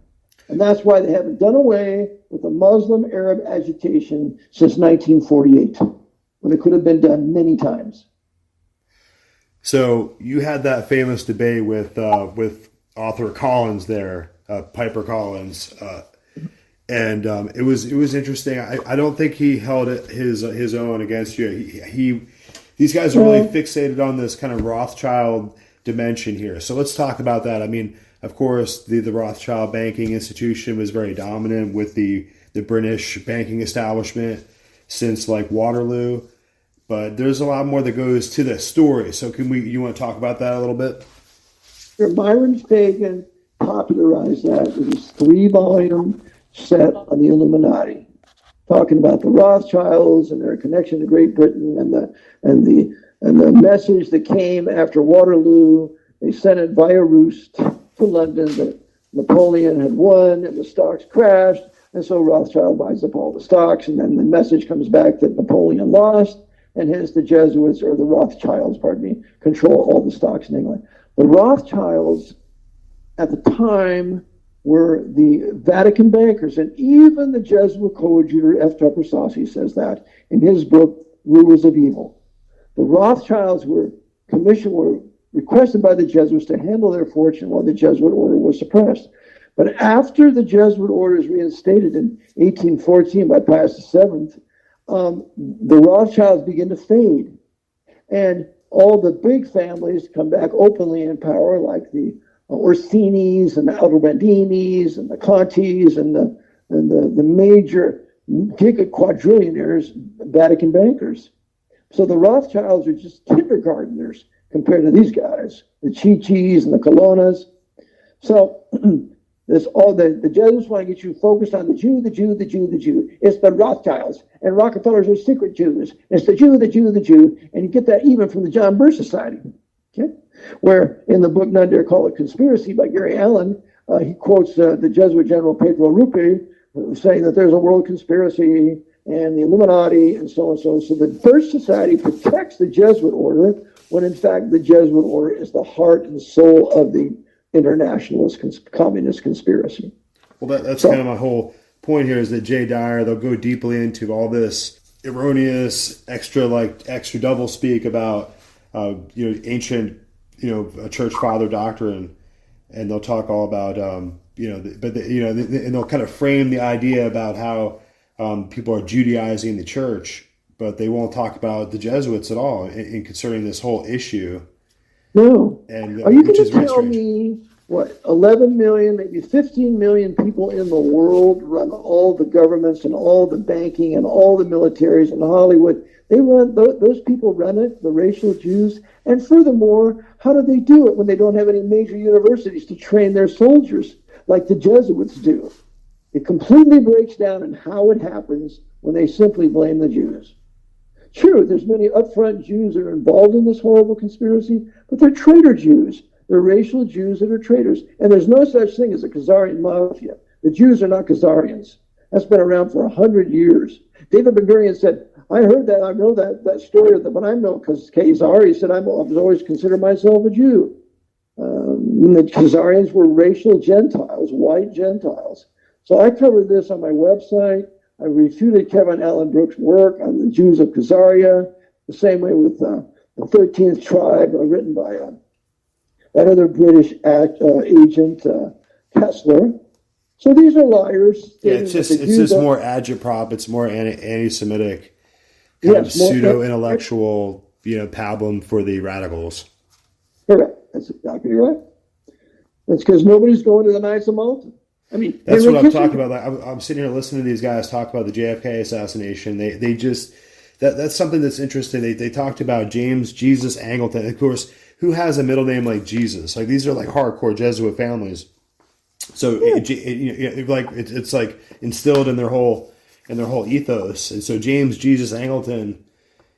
And that's why they haven't done away with the Muslim-Arab agitation since 1948, when it could have been done many times. So you had that famous debate with author Collins there, Piper Collins, and it was interesting. I don't think he held his own against you. These guys are really fixated on this kind of Rothschild dimension here. So let's talk about that. I mean, of course, the Rothschild banking institution was very dominant with the the British banking establishment since like Waterloo. But there's a lot more that goes to the story. So you want to talk about that a little bit? Byron Fagan popularized that with his 3-volume set on the Illuminati, talking about the Rothschilds and their connection to Great Britain and the message that came after Waterloo. They sent it via Roost to London that Napoleon had won and the stocks crashed, and so Rothschild buys up all the stocks, and then the message comes back that Napoleon lost, and hence the Jesuits, or the Rothschilds, pardon me, control all the stocks in England. The Rothschilds at the time were the Vatican bankers, and even the Jesuit coadjutor F. Tupper Saucy says that in his book, Rulers of Evil. The Rothschilds were requested by the Jesuits to handle their fortune while the Jesuit order was suppressed. But after the Jesuit order is reinstated in 1814 by Pius VII, the Rothschilds begin to fade. And all the big families come back openly in power, like the Orsinis and the Aldobandinis and the Contis and the major giga-quadrillionaires, Vatican bankers. So the Rothschilds are just kindergartners compared to these guys, the Chichis and the Colonnas. So the Jesuits want to get you focused on the Jew, the Jew, the Jew, the Jew. It's the Rothschilds, and Rockefellers are secret Jews. It's the Jew, the Jew, the Jew, and you get that even from the John Birch Society. Okay, where in the book None Dare Call It Conspiracy by Gary Allen, he quotes the Jesuit General Pedro Rupi saying that there's a world conspiracy and the Illuminati and so on and so on. So the Birch Society protects the Jesuit order when in fact the Jesuit order is the heart and soul of the internationalist communist conspiracy. Well, that's kind of my whole point here is that Jay Dyer, they'll go deeply into all this erroneous, extra double speak about ancient church father doctrine, and they'll talk all about and they'll kind of frame the idea about how people are Judaizing the church, but they won't talk about the Jesuits at all in concerning this whole issue. No. And are you going to tell me what 11 million, maybe 15 million people in the world run all the governments and all the banking and all the militaries and Hollywood? They run those people run it, the racial Jews. And furthermore, how do they do it when they don't have any major universities to train their soldiers like the Jesuits do? It completely breaks down in how it happens when they simply blame the Jews. True, there's many upfront Jews that are involved in this horrible conspiracy, but they're traitor Jews. They're racial Jews that are traitors. And there's no such thing as a Khazarian mafia. The Jews are not Khazarians. That's been around for 100 years. David Ben-Gurion said, I heard that, I know that story, but I'm no Khazar. He said, I've always considered myself a Jew. The Khazarians were racial Gentiles, white Gentiles. So I covered this on my website. I refuted Kevin Allen Brooks' work on the Jews of Khazaria, the same way with the 13th tribe, written by that other British agent, Kessler. So these are liars. Yeah, it's just more agitprop. It's more anti-Semitic, kind of pseudo-intellectual, pablum for the radicals. Correct. That's exactly right. That's because nobody's going to the Knights of Malta. I mean, that's what I'm talking about. Like, I'm sitting here listening to these guys talk about the JFK assassination. They just that's something that's interesting. They talked about James Jesus Angleton, of course, who has a middle name like Jesus. Like these are like hardcore Jesuit families. So it's like instilled in their whole ethos. And so James Jesus Angleton,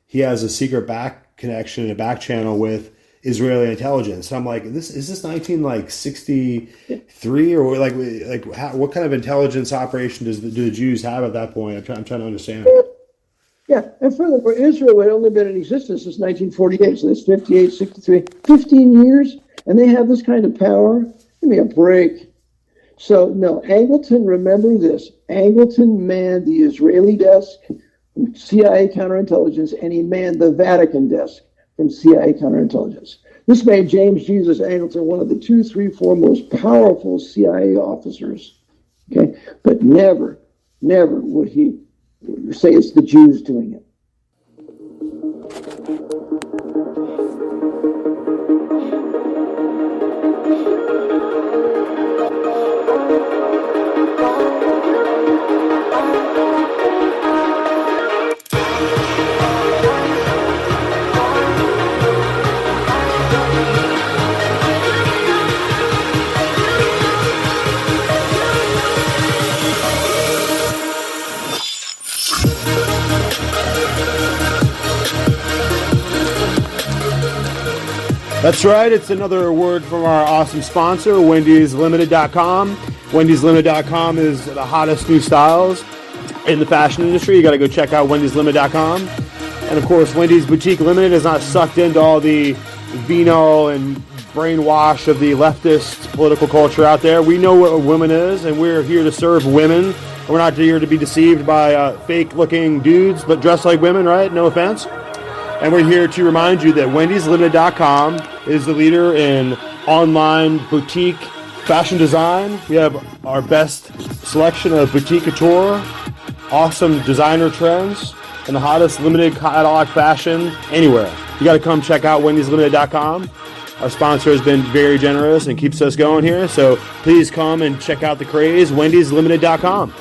he has a secret back connection and a back channel with Israeli intelligence. And I'm like, is this 1963 or what kind of intelligence operation do the Jews have at that point? I'm trying to understand. Yeah, and furthermore, Israel had only been in existence since 1948, so that's 58, 63, 15 years, and they have this kind of power. Give me a break. So, no, Angleton, remember this. Angleton manned the Israeli desk from CIA counterintelligence, and he manned the Vatican desk from CIA counterintelligence. This made James Jesus Angleton one of the 2, 3, 4 most powerful CIA officers. Okay, but never would he say it's the Jews doing it. That's right. It's another word from our awesome sponsor, Wendy'sLimited.com. Wendy'sLimited.com is the hottest new styles in the fashion industry. You got to go check out Wendy'sLimited.com. And of course, Wendy's Boutique Limited is not sucked into all the vino and brainwash of the leftist political culture out there. We know what a woman is, and we're here to serve women. We're not here to be deceived by fake-looking dudes, but dressed like women, right? No offense. And we're here to remind you that Wendy'sLimited.com is the leader in online boutique fashion design. We have our best selection of boutique couture, awesome designer trends, and the hottest limited catalog fashion anywhere. You got to come check out Wendy'sLimited.com. Our sponsor has been very generous and keeps us going here, so please come and check out the craze, Wendy'sLimited.com.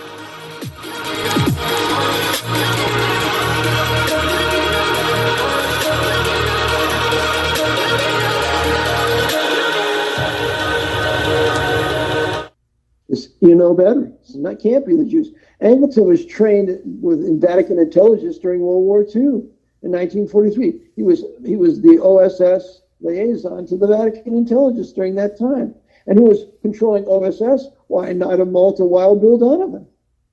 You know better. That can't be the Jews. Angleton was trained in Vatican intelligence during World War II in 1943. He was the OSS liaison to the Vatican intelligence during that time. And who was controlling OSS? Why, Knight of Malta, Wild Bill Donovan,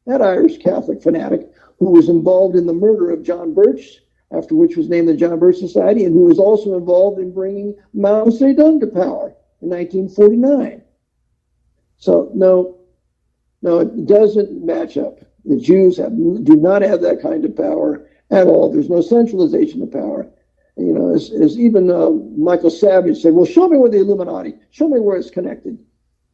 that Irish Catholic fanatic who was involved in the murder of John Birch, after which was named the John Birch Society, and who was also involved in bringing Mao Zedong to power in 1949. So, no, it doesn't match up. The Jews do not have that kind of power at all. There's no centralization of power. You know, as even Michael Savage said, well, show me where the Illuminati, show me where it's connected.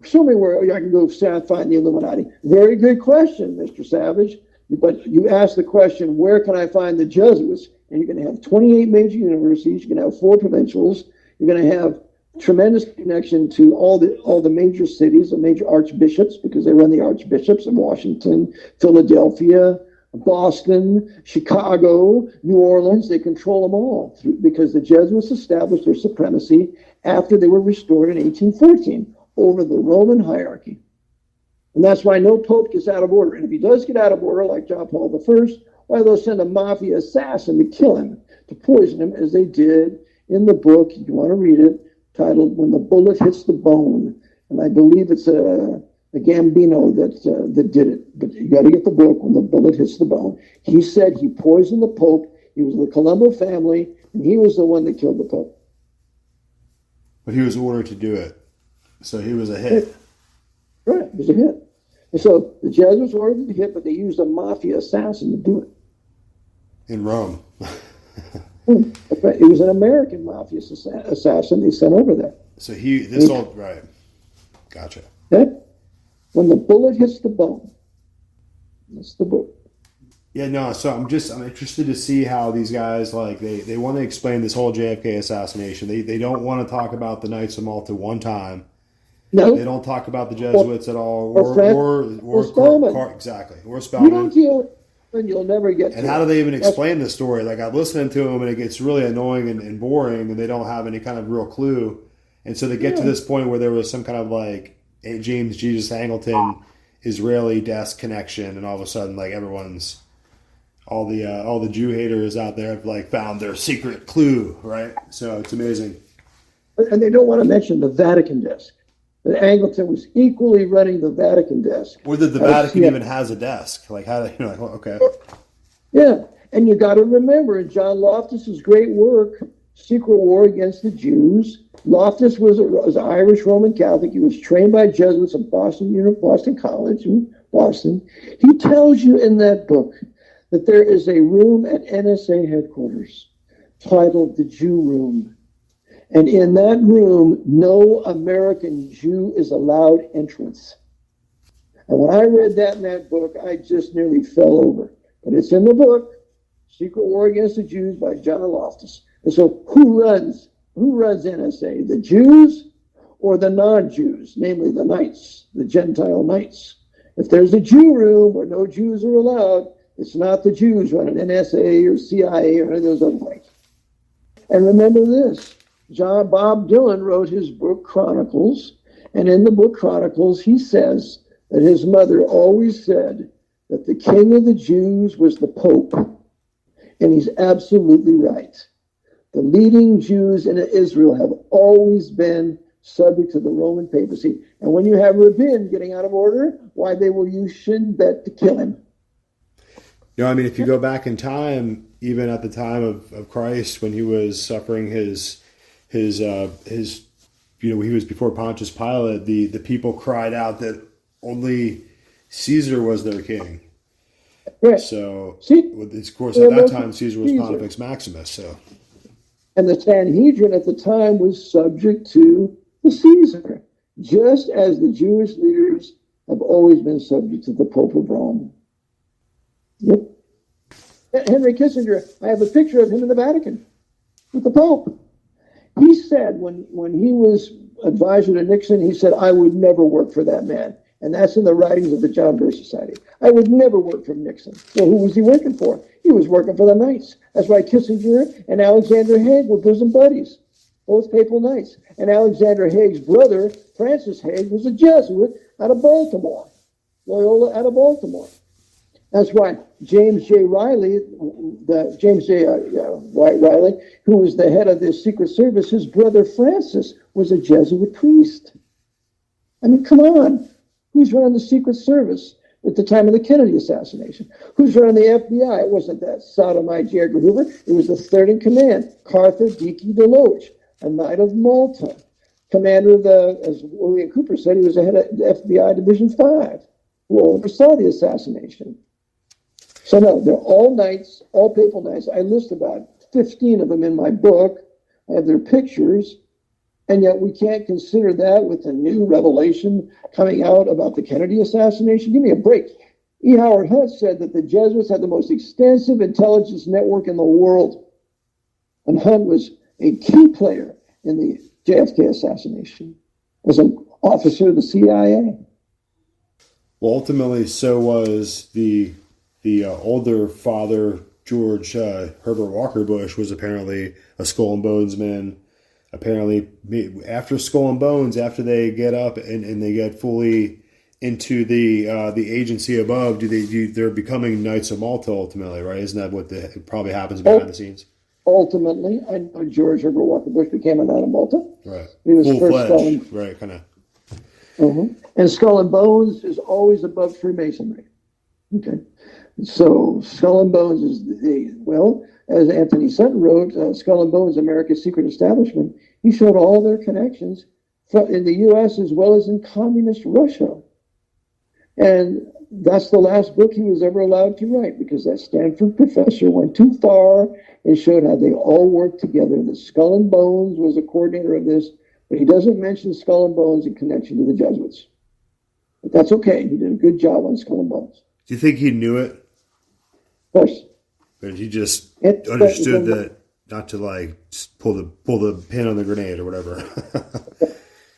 Show me where I can go find the Illuminati. Very good question, Mr. Savage. But you ask the question, where can I find the Jesuits? And you're going to have 28 major universities. You're going to have 4 provincials. You're going to have tremendous connection to all the major cities, the major archbishops, because they run the archbishops of Washington, Philadelphia, Boston, Chicago, New Orleans. They control them all because the Jesuits established their supremacy after they were restored in 1814 over the Roman hierarchy. And that's why no pope gets out of order. And if he does get out of order, like John Paul I, why they'll send a mafia assassin to kill him, to poison him, as they did in the book, if you want to read it, titled When the Bullet Hits the Bone. And I believe it's a Gambino that did it. But you got to get the book, When the Bullet Hits the Bone. He said he poisoned the Pope. He was the Colombo family, and he was the one that killed the Pope. But he was ordered to do it. So he was a hit. Right, it was a hit. And so the Jesuits ordered the hit, but they used a mafia assassin to do it. In Rome. It was an American mafia assassin they sent over there. So right. Gotcha. Okay? When the bullet hits the bone. That's the book. Yeah, no, so I'm interested to see how these guys, like, they want to explain this whole JFK assassination. They don't want to talk about the Knights of Malta one time. No. They don't talk about the Jesuits at all. Or Spellman. Exactly. Or Spellman. You don't deal and you'll never get to and how do they even explain the story? Like, I'm listening to them, and it gets really annoying and boring, and they don't have any kind of real clue. And so they get to this point where there was some kind of, like, James Jesus Angleton Israeli desk connection, and all of a sudden, like, everyone's all the Jew haters out there have, like, found their secret clue, right? So it's amazing. And they don't want to mention the Vatican desk. That Angleton was equally running the Vatican desk. Or that the Vatican even has a desk. Like, how, like, well, okay. Yeah, and you got to remember, in John Loftus's great work, Secret War Against the Jews, Loftus was an Irish Roman Catholic. He was trained by Jesuits at Boston College in Boston. He tells you in that book that there is a room at NSA headquarters titled the Jew Room. And in that room, no American Jew is allowed entrance. And when I read that in that book, I just nearly fell over. But it's in the book, Secret War Against the Jews by John Loftus. And so who runs NSA? The Jews or the non-Jews, namely the Knights, the Gentile Knights? If there's a Jew room where no Jews are allowed, it's not the Jews running NSA or CIA or any of those other things. And remember this. Bob Dylan wrote his book Chronicles, and in the book Chronicles, he says that his mother always said that the king of the Jews was the Pope, and he's absolutely right. The leading Jews in Israel have always been subject to the Roman papacy. And when you have Rabin getting out of order, why, they will use Shin Bet to kill him. I mean, if you go back in time, even at the time of Christ, when he was suffering his he was before Pontius Pilate, the people cried out that only Caesar was their king. Right. So, See, of course, at that time, Caesar was Pontifex Maximus. So, and the Sanhedrin at the time was subject to the Caesar, just as the Jewish leaders have always been subject to the Pope of Rome. Yep. Henry Kissinger, I have a picture of him in the Vatican with the Pope. He said when he was advisor to Nixon, he said, I would never work for that man. And that's in the writings of the John Birch Society. I would never work for Nixon. Well, who was he working for? He was working for the Knights. That's why Kissinger and Alexander Haig were bosom buddies, both papal knights. And Alexander Haig's brother, Francis Haig, was a Jesuit out of Baltimore, Loyola out of Baltimore. That's why James J. Riley, Riley, who was the head of the Secret Service, his brother Francis was a Jesuit priest. I mean, come on. Who's running the Secret Service at the time of the Kennedy assassination? Who's running the FBI? It wasn't that sodomite J. Edgar Hoover. It was the third in command, Cartha Dickey Deloach, a Knight of Malta, commander of the, as William Cooper said, he was the head of the FBI Division 5, who oversaw the assassination. So no, they're all knights, all papal knights. I list about 15 of them in my book. I have their pictures, and yet we can't consider that with the new revelation coming out about the Kennedy assassination. Give me a break. E. Howard Hunt said that the Jesuits had the most extensive intelligence network in the world, and Hunt was a key player in the JFK assassination as an officer of the CIA. Well, ultimately, so was the older father, George Herbert Walker Bush, was apparently a Skull and Bones man. Apparently, after Skull and Bones, after they get up and they get fully into the agency above, they're becoming Knights of Malta ultimately, right? Isn't that what probably happens behind the scenes? Ultimately, I know George Herbert Walker Bush became a Knight of Malta. Right. He was Full-fledged, right, kind of. Mm-hmm. And Skull and Bones is always above Freemasonry. Okay. So Skull and Bones is as Anthony Sutton wrote, Skull and Bones, America's Secret Establishment. He showed all their connections in the U.S. as well as in communist Russia. And that's the last book he was ever allowed to write, because that Stanford professor went too far and showed how they all worked together. The Skull and Bones was a coordinator of this, but he doesn't mention Skull and Bones in connection to the Jesuits. But that's okay. He did a good job on Skull and Bones. Do you think he knew it? Of course. But he just understood that not to pull the pin on the grenade or whatever.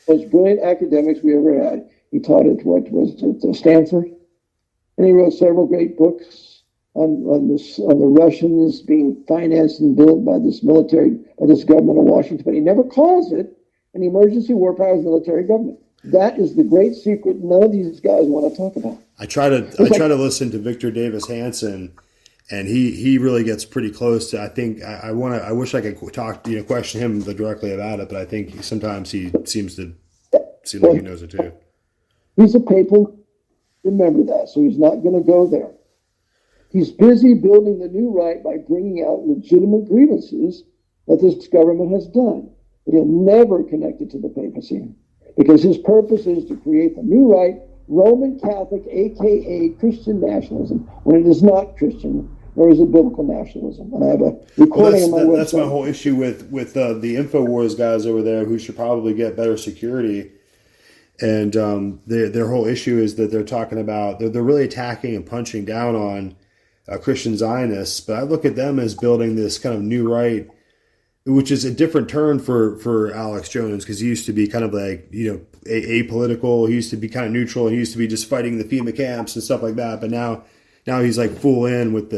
Most brilliant academics we ever had. He taught at Stanford, and he wrote several great books on the Russians being financed and built by this government of Washington. But he never calls it an emergency war powers military government. That is the great secret none of these guys want to talk about. I try to listen to Victor Davis Hanson, and he really gets pretty close to. I think I wish I could question him directly about it, but I think sometimes he seems to seem like he knows it too. He's a papal. Remember that, so he's not going to go there. He's busy building the new right by bringing out legitimate grievances that this government has done, but he'll never connect it to the papacy, because his purpose is to create the new right, Roman Catholic, a.k.a. Christian nationalism, when it is not Christian, nor is it biblical nationalism. And I have a recording on my website. That's my whole issue with the InfoWars guys over there, who should probably get better security. And their whole issue is that they're talking about, they're really attacking and punching down on Christian Zionists. But I look at them as building this kind of new right, which is a different turn for Alex Jones, because he used to be kind of apolitical. He used to be kind of neutral. He used to be just fighting the FEMA camps and stuff like that. But now he's full in with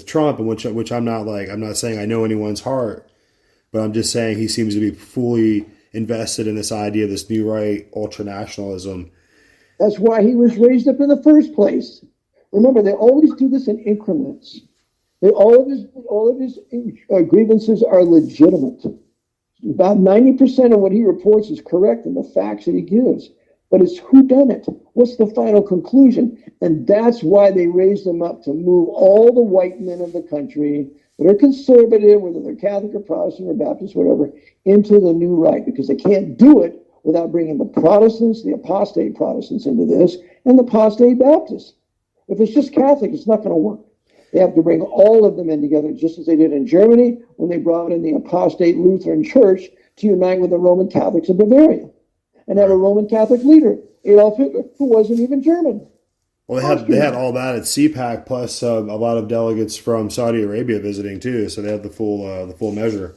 Trump, and which I'm not saying I know anyone's heart, but I'm just saying he seems to be fully invested in this idea of this new right, ultranationalism. That's why he was raised up in the first place. Remember, they always do this in increments. All of his grievances are legitimate. About 90% of what he reports is correct in the facts that he gives. But it's who done it? What's the final conclusion? And that's why they raised him up to move all the white men of the country that are conservative, whether they're Catholic or Protestant or Baptist, whatever, into the new right, because they can't do it without bringing the Protestants, the apostate Protestants into this, and the apostate Baptists. If it's just Catholic, it's not going to work. They have to bring all of them in together, just as they did in Germany when they brought in the apostate Lutheran Church to unite with the Roman Catholics of Bavaria and have a Roman Catholic leader, Adolf Hitler, who wasn't even German. Well, they had all that at CPAC, plus a lot of delegates from Saudi Arabia visiting too, so they had the full measure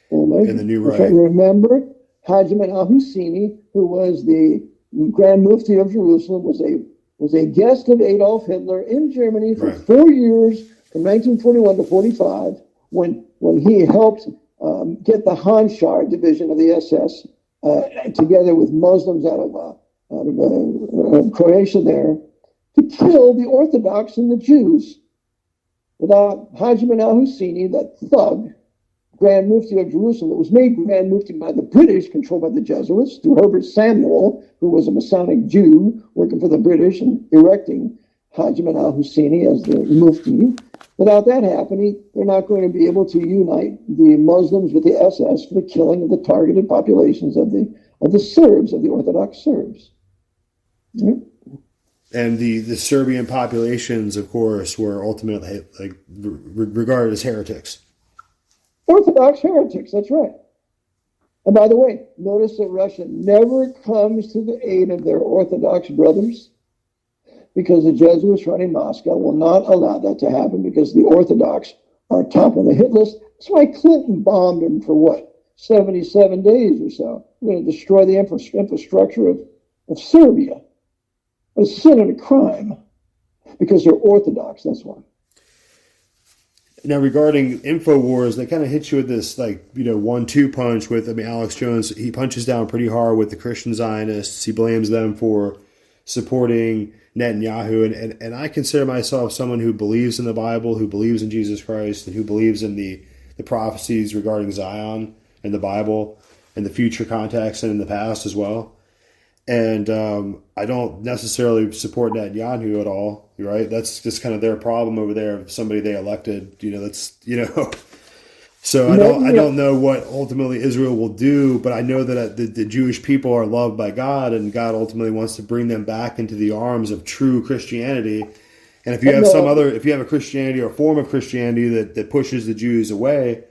in the new right. Remember, Hajiman al-Husseini, who was the Grand Mufti of Jerusalem, was a guest of Adolf Hitler in Germany for 4 years, from 1941 to 45, when he helped get the Hanschar division of the SS together with Muslims out of Croatia there to kill the Orthodox and the Jews. Without Hajiman al-Husseini, that thug, Grand Mufti of Jerusalem, that was made Grand Mufti by the British, controlled by the Jesuits, through Herbert Samuel, who was a Masonic Jew working for the British and erecting Hajiman al-Husseini as the Mufti. Without that happening, they're not going to be able to unite the Muslims with the SS for the killing of the targeted populations of the Serbs, of the Orthodox Serbs. Yeah. And the Serbian populations, of course, were ultimately regarded as heretics. Orthodox heretics, that's right. And by the way, notice that Russia never comes to the aid of their Orthodox brothers, because the Jesuits running Moscow will not allow that to happen, because the Orthodox are top of the hit list. That's why Clinton bombed them for 77 days or so. We're going to destroy the infrastructure of Serbia. A sin and a crime, because they're Orthodox, that's why. Now, regarding InfoWars, they kind of hit you with this, 1-2 punch with, Alex Jones, he punches down pretty hard with the Christian Zionists. He blames them for supporting Netanyahu. And I consider myself someone who believes in the Bible, who believes in Jesus Christ, and who believes in the prophecies regarding Zion and the Bible and the future context and in the past as well. And I don't necessarily support Netanyahu at all, right? That's just kind of their problem over there. Somebody they elected, So I don't know what ultimately Israel will do, but I know that the Jewish people are loved by God, and God ultimately wants to bring them back into the arms of true Christianity. And if you have if you have a Christianity or a form of Christianity that pushes the Jews away,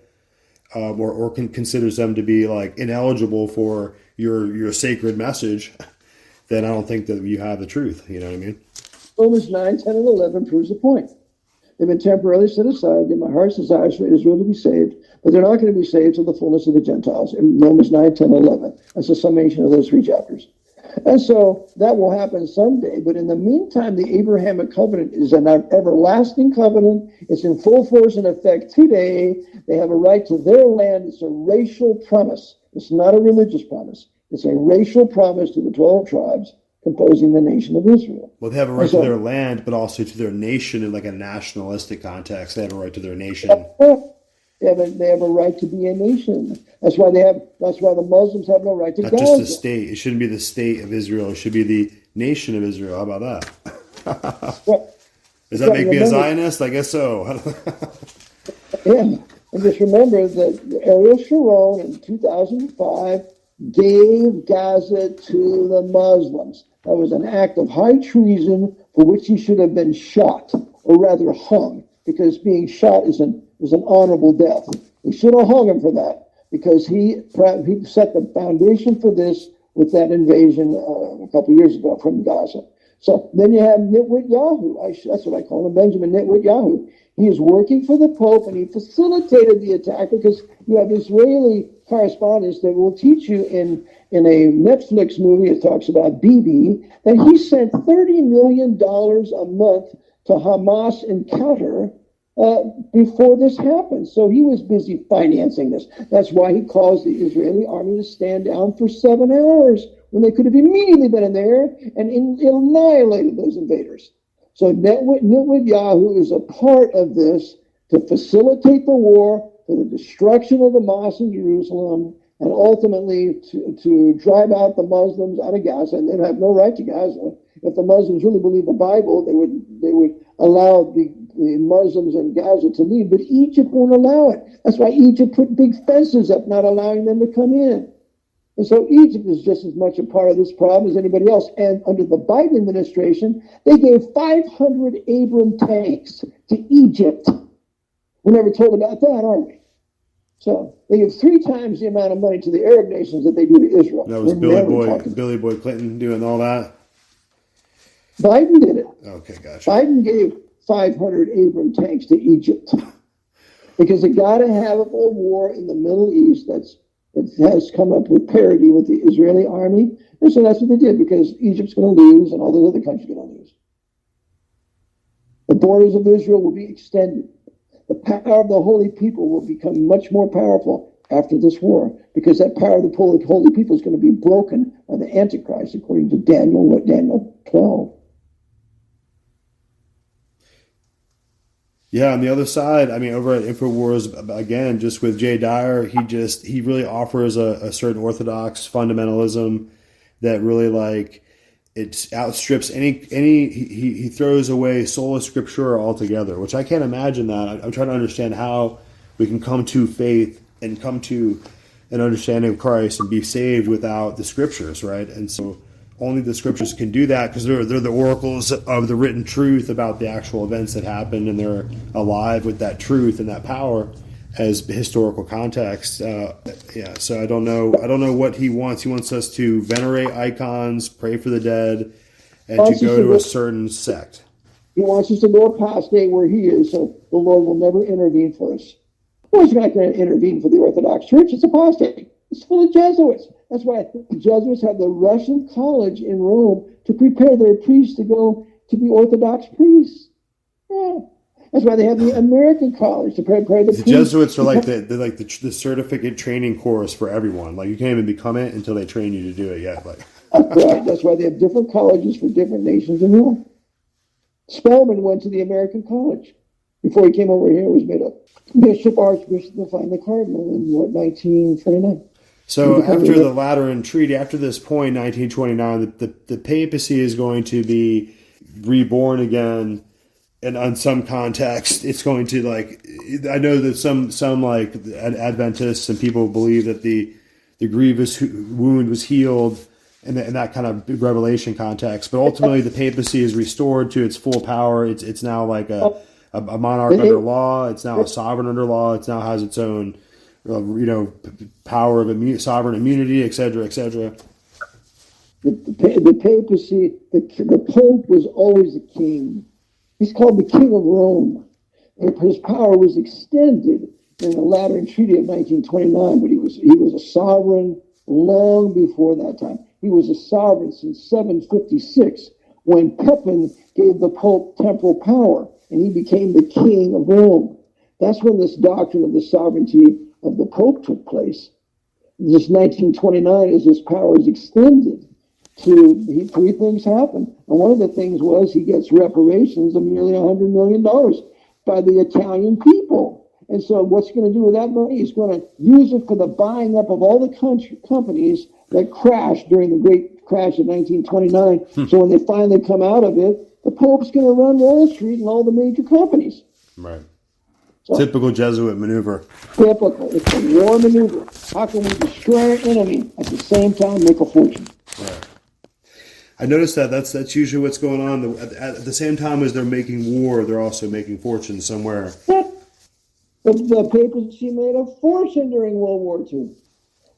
or considers them to be ineligible for your sacred message, then I don't think that you have the truth. You know what I mean? Romans 9, 10, and 11 proves the point. They've been temporarily set aside, and my heart's desires for Israel to be saved, but they're not going to be saved till the fullness of the Gentiles. In Romans 9, 10, 11. That's a summation of those 3 chapters. And so that will happen someday. But in the meantime, the Abrahamic covenant is an everlasting covenant. It's in full force and effect today. They have a right to their land. It's a racial promise. It's not a religious promise. It's a racial promise to the 12 tribes composing the nation of Israel. Well, they have a right to their land, but also to their nation in a nationalistic context. They have a right to their nation. They have a right to be a nation. That's why the Muslims have no right to Not Gaza. just the state. It shouldn't be the state of Israel. It should be the nation of Israel. How about that? Does that make me a Zionist? I guess so. Yeah. And just remember that Ariel Sharon in 2005 gave Gaza to the Muslims. That was an act of high treason for which he should have been shot, or rather hung, because being shot is an honorable death. We should have hung him for that, because he set the foundation for this with that invasion a couple years ago from Gaza. So then you have Nitwit Yahu. That's what I call him, Benjamin Nitwit Yahu. He is working for the Pope, and he facilitated the attack, because you have Israeli correspondents that will teach you in a Netflix movie that talks about Bibi, that he sent $30 million a month to Hamas in Qatar before this happened. So he was busy financing this. That's why he caused the Israeli army to stand down for 7 hours when they could have immediately been in there and annihilated those invaders. So Netanyahu is a part of this to facilitate the war, for the destruction of the mosque in Jerusalem, and ultimately to drive out the Muslims out of Gaza. And they have no right to Gaza. If the Muslims really believe the Bible, they would allow the Muslims in Gaza to leave, but Egypt won't allow it. That's why Egypt put big fences up, not allowing them to come in. And so Egypt is just as much a part of this problem as anybody else. And under the Biden administration, they gave 500 Abrams tanks to Egypt. We're never told about that, are we? So they give 3 times the amount of money to the Arab nations that they do to Israel. That was Billy Boy Clinton doing all that? Biden did it. Okay, gotcha. Biden gave 500 Abrams tanks to Egypt because they got to have a war in the Middle East that has come up with parity with the Israeli army. And so that's what they did, because Egypt's going to lose and all those other countries are going to lose. The borders of Israel will be extended. The power of the holy people will become much more powerful after this war, because that power of the holy people is going to be broken by the Antichrist, according to Daniel 12. Yeah, on the other side, I mean, over at InfoWars, again, just with Jay Dyer, he really offers a certain orthodox fundamentalism that really, like, it outstrips he throws away sola scriptura altogether, which I can't imagine that. I'm trying to understand how we can come to faith and come to an understanding of Christ and be saved without the scriptures, right? And so only the scriptures can do that, because they're the oracles of the written truth about the actual events that happened, and they're alive with that truth and that power as historical context. So I don't know what he wants. He wants us to venerate icons, pray for the dead, and to go to a certain sect. He wants us to go apostate where he is, so the Lord will never intervene for us. Well, he's not going to intervene for the Orthodox Church. It's apostate. It's full of Jesuits. That's why the Jesuits have the Russian college in Rome to prepare their priests to go to be Orthodox priests. Yeah. That's why they have the American college to prepare the priests. The Jesuits are like the certificate training course for everyone. Like, you can't even become it until they train you to do it yet. Like, right. That's why they have different colleges for different nations in Rome. Spellman went to the American college. Before he came over here, he was made a bishop, archbishop, and finally cardinal in 1929. So after the Lateran Treaty, after this point, 1929, the papacy is going to be reborn again, and on some context, it's going to, like, I know that some like Adventists and people believe that the grievous wound was healed in that kind of revelation context, but ultimately the papacy is restored to its full power. It's now like a monarch under law. It's now a sovereign under law. It now has its own power of sovereign immunity, et cetera, et cetera. The papacy, the Pope was always the king. He's called the King of Rome. His power was extended in the Lateran Treaty of 1929, but he was a sovereign long before that time. He was a sovereign since 756, when Pepin gave the Pope temporal power, and he became the King of Rome. That's when this doctrine of the sovereignty of the Pope took place. This 1929, as his power is extended, three things happen. And one of the things was he gets reparations of nearly $100 million by the Italian people. And so what's he going to do with that money? He's going to use it for the buying up of all the companies that crashed during the great crash of 1929. So when they finally come out of it, the Pope's going to run Wall Street and all the major companies. Right. So, typical Jesuit maneuver. Typical. It's a war maneuver. How can we destroy our enemy at the same time make a fortune? Right. I noticed that's usually what's going on. At the same time as they're making war, they're also making fortune somewhere. The papacy made a fortune during World War II.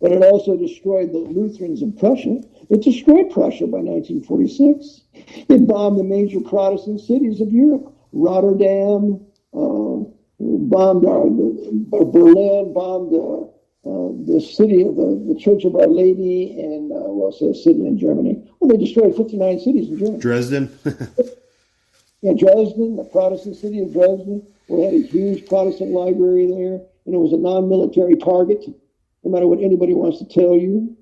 But it also destroyed the Lutherans in Prussia. It destroyed Prussia by 1946. It bombed the major Protestant cities of Europe. Rotterdam, bombed Berlin, bombed the city of the Church of Our Lady, and also a city in Germany. Well, they destroyed 59 cities in Germany. Dresden? Yeah, Dresden, the Protestant city of Dresden. We had a huge Protestant library there, and it was a non-military target, no matter what anybody wants to tell you.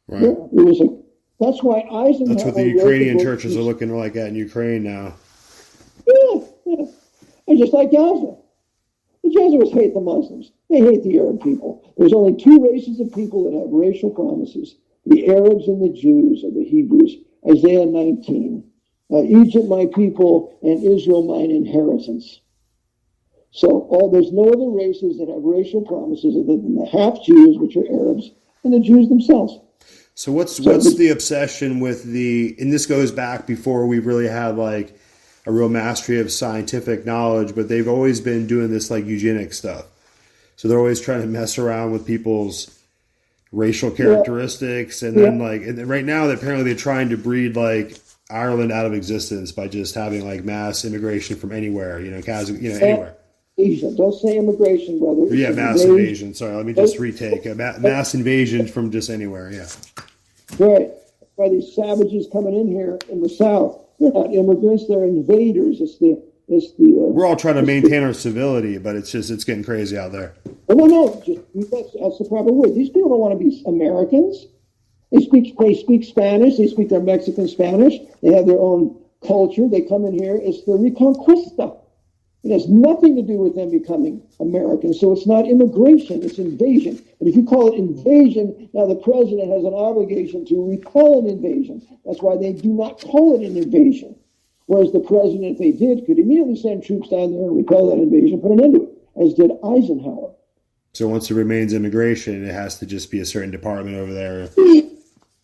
Right. Yeah, that's why Eisenhower... That's what the Ukrainian churches are looking like at in Ukraine now. And just like Gaza, the Jesuits hate the Muslims. They hate the Arab people. There's only two races of people that have racial promises: the Arabs and the Jews, or the Hebrews. Isaiah 19. Egypt my people and Israel mine inheritance. So there's no other races that have racial promises other than the half Jews, which are Arabs, and the Jews themselves. So what's the obsession with and this goes back before we really had like a real mastery of scientific knowledge, but they've always been doing this like eugenic stuff. So they're always trying to mess around with people's racial characteristics, and then and right now apparently they're trying to breed like Ireland out of existence by just having like mass immigration from anywhere, anywhere. Asia. Don't say immigration, brother. Yeah, mass invasion. Sorry, let me just retake. Mass invasion from just anywhere, yeah. Right. By these savages coming in here in the South. They're not immigrants, they're invaders. We're all trying to maintain our civility, but it's getting crazy out there. No. That's the proper word. These people don't want to be Americans. They speak Spanish. They speak their Mexican Spanish. They have their own culture. They come in here. It's the Reconquista. It has nothing to do with them becoming Americans. So it's not immigration, it's invasion. And if you call it invasion, now the president has an obligation to repel an invasion. That's why they do not call it an invasion. Whereas the president, if they did, could immediately send troops down there and repel that invasion, put an end to it, as did Eisenhower. So once it remains immigration, it has to just be a certain department over there.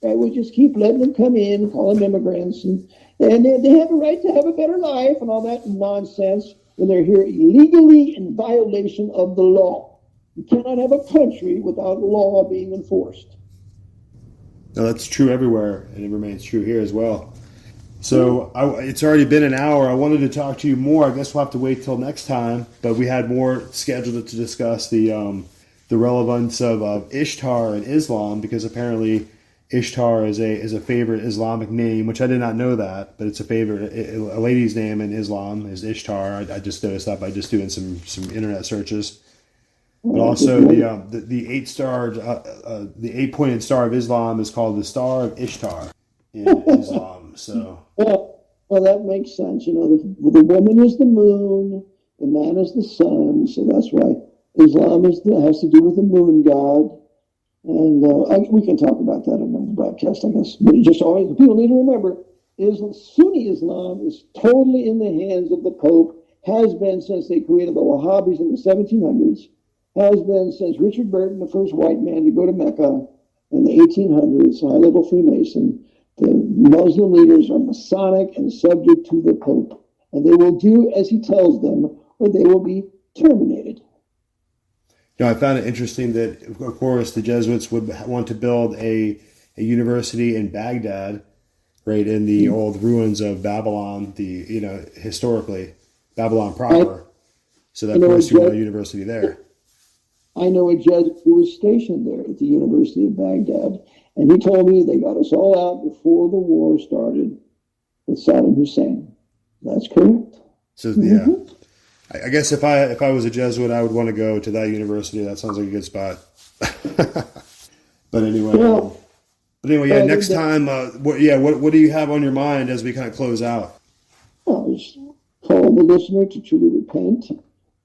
We just keep letting them come in, call them immigrants, and they have a right to have a better life and all that nonsense when they're here illegally in violation of the law. You cannot have a country without law being enforced. No, that's true everywhere, and it remains true here as well. So it's already been an hour. I wanted to talk to you more. I guess we'll have to wait till next time. But we had more scheduled to discuss the relevance of Ishtar in Islam, because apparently Ishtar is a favorite Islamic name, which I did not know that, but it's a favorite. A lady's name in Islam is Ishtar. I just noticed that by just doing some internet searches. But also the 8-pointed star of Islam is called the Star of Ishtar in Islam. So well, that makes sense. The woman is the moon, the man is the sun. So that's why Islam has to do with the moon god. And we can talk about that in the broadcast, I guess. But people need to remember, Sunni Islam is totally in the hands of the Pope, has been since they created the Wahhabis in the 1700s, has been since Richard Burton, the first white man to go to Mecca in the 1800s, high-level Freemason. The Muslim leaders are Masonic and subject to the Pope. And they will do as he tells them, or they will be terminated. I found it interesting that, of course, the Jesuits would want to build a university in Baghdad, right in the old ruins of Babylon, historically, Babylon proper. So that first you want a university there. I know a Jesuit who was stationed there at the University of Baghdad, and he told me they got us all out before the war started with Saddam Hussein. That's correct. So, yeah. I guess if I was a Jesuit, I would want to go to that university. That sounds like a good spot. But anyway, next time, what do you have on your mind as we kind of close out? Well, just call the listener to truly repent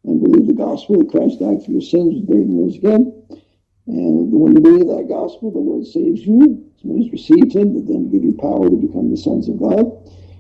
and believe the gospel that Christ died for your sins, was buried and rose again. And when you believe that gospel, the Lord saves you. So when He's received Him, that then give you power to become the sons of God.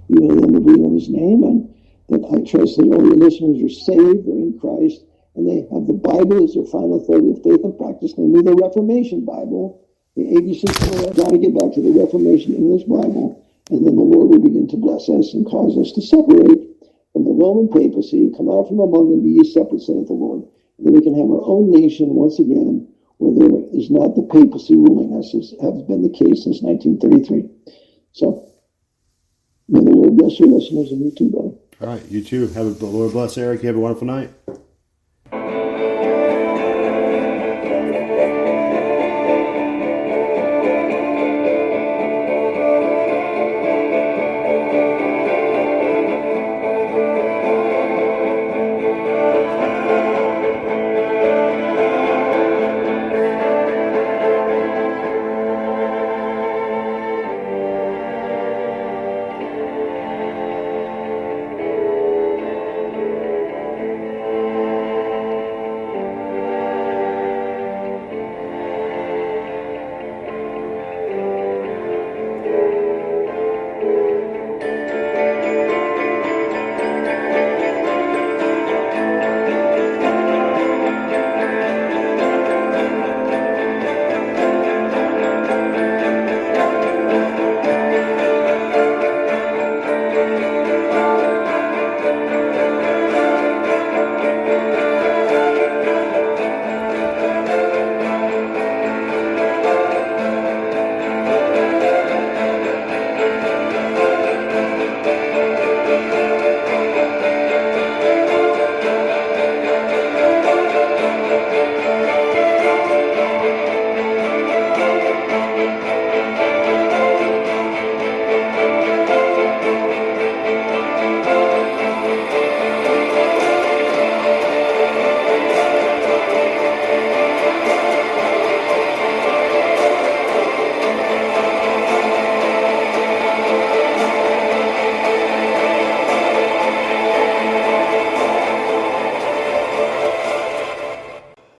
You will then believe on His name, and that I trust that all your listeners are saved, they're in Christ, and they have the Bible as their final authority of faith and practice, namely the Reformation Bible, the ABC. Got to get back to the Reformation English Bible, and then the Lord will begin to bless us and cause us to separate from the Roman papacy, come out from among them, be ye separate, saith the Lord. And then we can have our own nation once again, where there is not the papacy ruling us, as has been the case since 1933. So, may the Lord bless your listeners, and you too, brother. All right, you too. The Lord bless Eric. You have a wonderful night.